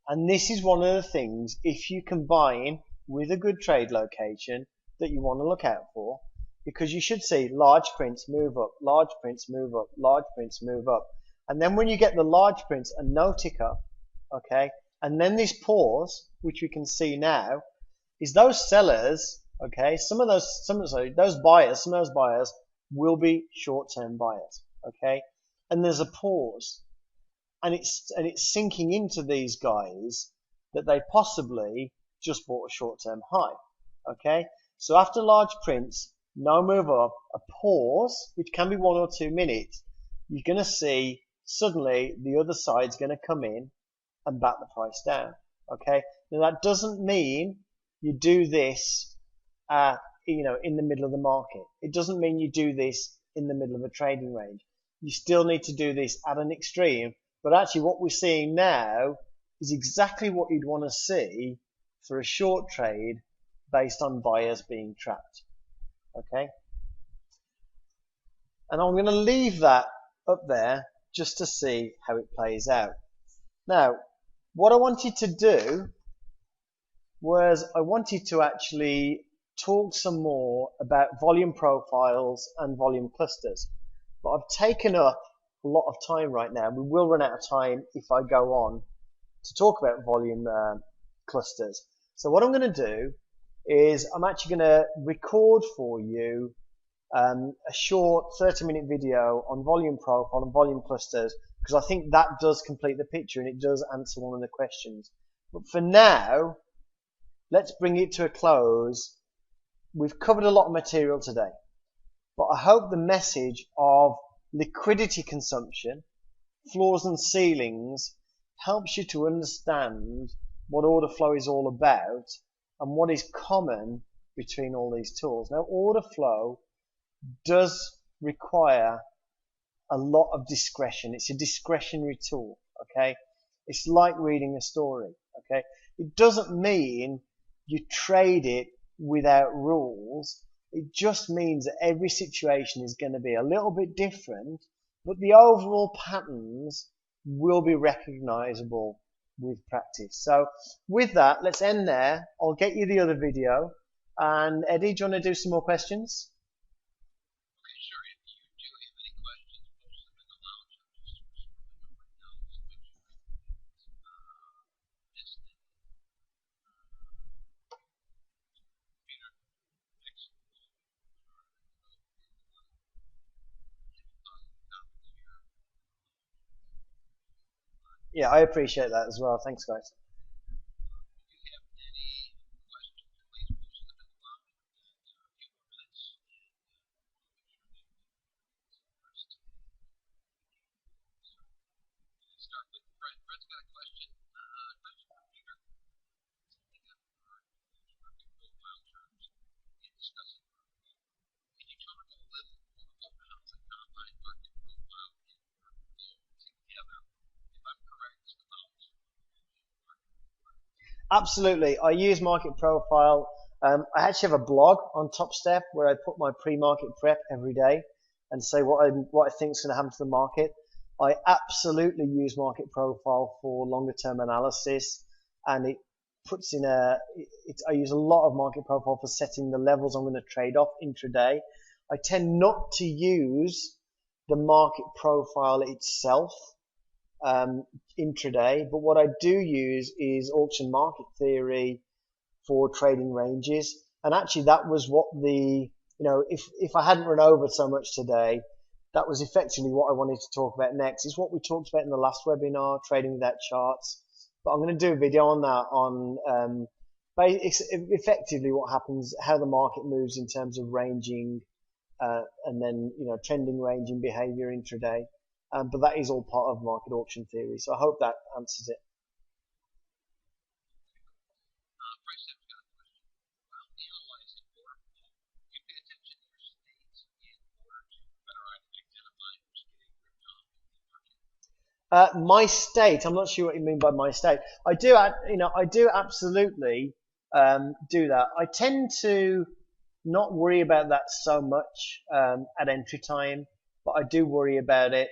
And this is one of the things, if you combine with a good trade location, that you want to look out for, because you should see large prints move up, large prints move up, large prints move up. And then when you get the large prints and no tick up, okay, and then this pause, which we can see now, is those sellers, okay, some of those buyers will be short-term buyers, okay, and there's a pause. And it's sinking into these guys that they possibly just bought a short-term high. Okay, so after large prints, no move up, a pause, which can be 1 or 2 minutes, you're going to see suddenly the other side's going to come in and back the price down. Okay, now that doesn't mean you do this, in the middle of the market. It doesn't mean you do this in the middle of a trading range. You still need to do this at an extreme. But actually what we're seeing now is exactly what you'd want to see for a short trade based on buyers being trapped. Okay, and I'm going to leave that up there just to see how it plays out. Now, what I wanted to do was I wanted to actually talk some more about volume profiles and volume clusters, but I've taken up a lot of time right now. We will run out of time if I go on to talk about volume clusters. So what I'm going to do is I'm actually going to record for you a short 30-minute video on volume profile and volume clusters, because I think that does complete the picture and it does answer one of the questions. But for now, let's bring it to a close. We've covered a lot of material today, but I hope the message of liquidity consumption, floors and ceilings helps you to understand what order flow is all about and what is common between all these tools. Now, order flow does require a lot of discretion. It's a discretionary tool, okay? It's like reading a story, okay? It doesn't mean you trade it without rules. It just means that every situation is going to be a little bit different, but the overall patterns will be recognizable with practice. So with that, let's end there. I'll get you the other video. And Eddie, do you want to do some more questions? Okay, sure. If you do have any questions, post them in the lounge. I'm just scrolling up right now to make sure I missed it. Peter, excellent. Yeah, I appreciate that as well. Thanks, guys. If you have any questions, please post them in the lounge. We've got a few more minutes, and we'll make sure that first. So, let's start with Fred. Fred's got a question. Question for Peter. Something I've heard in market profile terms in discussing order flow. Can you talk a little more about how the combined market profile and order flow together? If I'm correct, it's the balance of market order. Absolutely. I use market profile. I actually have a blog on Top Step where I put my pre-market prep every day and say what I think is going to happen to the market. I absolutely use market profile for longer term analysis, and it puts in I use a lot of market profile for setting the levels I'm going to trade off intraday. I tend not to use the market profile itself intraday, but what I do use is auction market theory for trading ranges. And actually that was what if I hadn't run over so much today, that was effectively what I wanted to talk about next. It's what we talked about in the last webinar, trading without charts. But I'm going to do a video on that, on effectively what happens, how the market moves in terms of ranging, and then trending ranging behavior intraday. But that is all part of market auction theory. So I hope that answers it. Price Tab's got a question. While analyzing order flow, you pay attention to your states in order to better identify who's getting ripped off in the market. My state, I'm not sure what you mean by my state. I do absolutely do that. I tend to not worry about that so much at entry time, but I do worry about it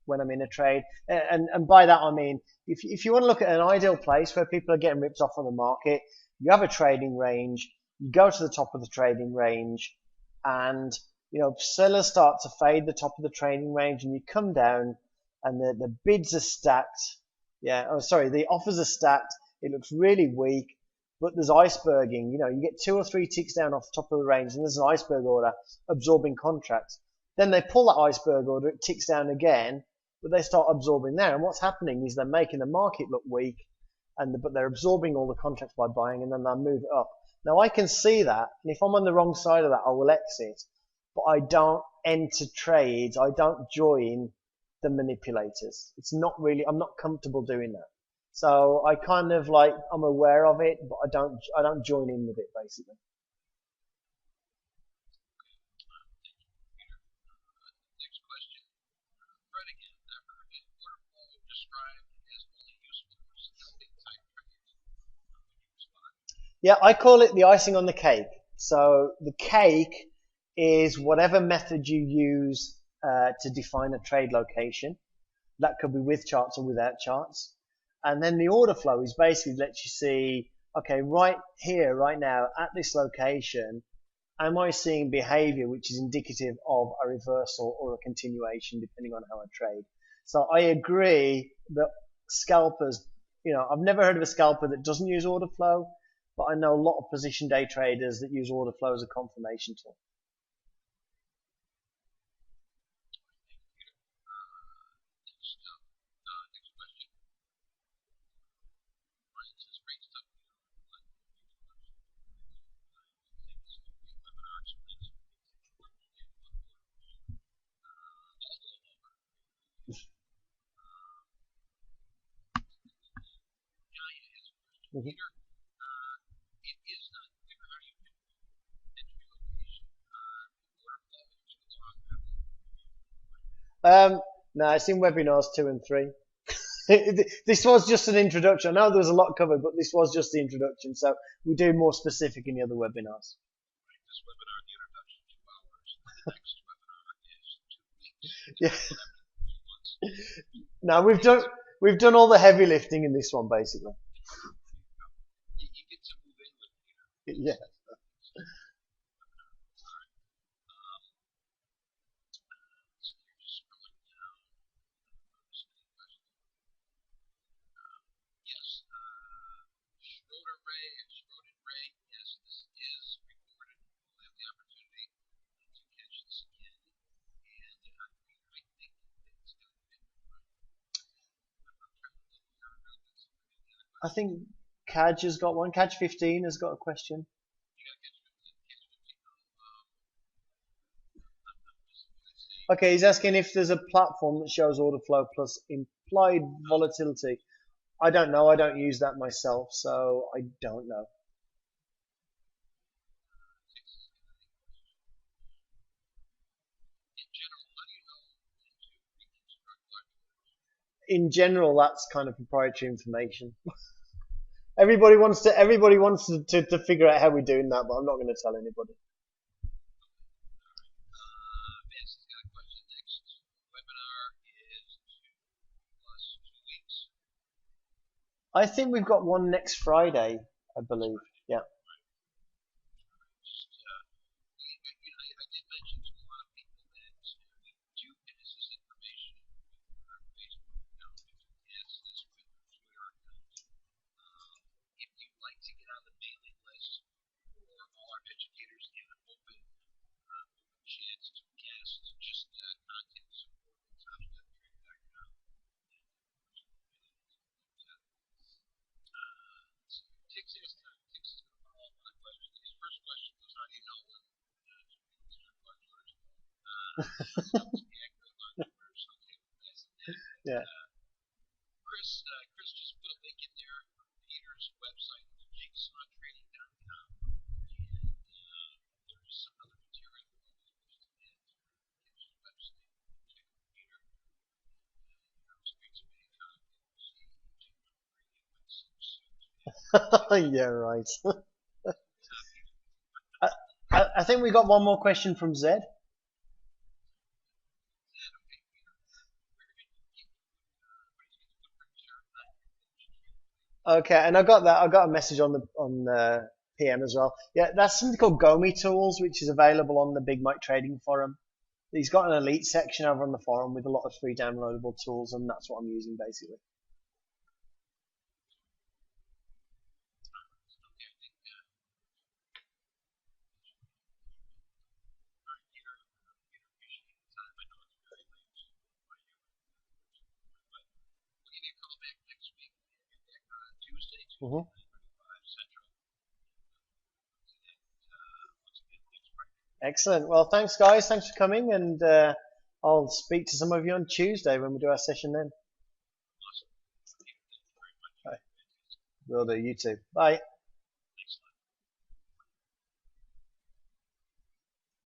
when I'm in a trade. And by that I mean, if you want to look at an ideal place where people are getting ripped off on the market, you have a trading range, you go to the top of the trading range, and sellers start to fade the top of the trading range, and you come down, and the bids are stacked. The offers are stacked. It looks really weak, but there's iceberging. You get 2 or 3 ticks down off the top of the range, and there's an iceberg order absorbing contracts. Then they pull that iceberg order, it ticks down again, but they start absorbing there. And what's happening is they're making the market look weak, but they're absorbing all the contracts by buying, and then they'll move it up. Now I can see that, and if I'm on the wrong side of that, I will exit. But I don't enter trades. I don't join the manipulators. It's not really. I'm not comfortable doing that. So I kind of I'm aware of it, but I don't join in with it basically. Next question. Fred again. I've heard order flow described as only useful for scalping type trades. How would you respond? Yeah, I call it the icing on the cake. So the cake is whatever method you use to define a trade location. That could be with charts or without charts. And then the order flow is basically lets you see, okay, right here, right now, at this location, am I seeing behavior which is indicative of a reversal or a continuation, depending on how I trade? So I agree that scalpers, I've never heard of a scalper that doesn't use order flow, but I know a lot of position day traders that use order flow as a confirmation tool. Mm-hmm. No, it's in webinars 2 and 3. This was just an introduction. I know there was a lot covered, but this was just the introduction. So we do more specific in the other webinars. This webinar, the introduction, 2 hours. The next webinar is 2 weeks. Yeah. No, we've done all the heavy lifting in this one, basically. You get to move in with it. Yeah. I think Kaj has got one. Kaj 15 has got a question. Okay, he's asking if there's a platform that shows order flow plus implied volatility. I don't know. I don't use that myself, so I don't know. In general, that's kind of proprietary information. Everybody wants to figure out how we're doing that, but I'm not going to tell anybody. Vance's got a question. Next webinar is 2 plus 2 weeks. I think we've got one next Friday, I believe. Yeah. I did mention to a lot of people that we do pass this information with our Facebook account. We do pass this with our Twitter account. If you'd like to get on the mailing list for all our educators and open chance to guest, just contact support at TopStepTrade.com. Tix is going to follow up on a question. His first question was, how do you know when to start large orders? Yeah. Chris just put a link in there for Peter's website, jigsawtrading.com, and there's some other material posted in his website. Check out Peter. Speaks to me. Yeah, right. I think we got one more question from Zed. Okay, and I got that. I got a message on the PM as well. Yeah, that's something called Gomi Tools, which is available on the Big Mike Trading Forum. He's got an elite section over on the forum with a lot of free downloadable tools, and that's what I'm using basically. Mm-hmm. Excellent. Well, thanks, guys. Thanks for coming, and I'll speak to some of you on Tuesday when we do our session then. Will do. You too. Bye.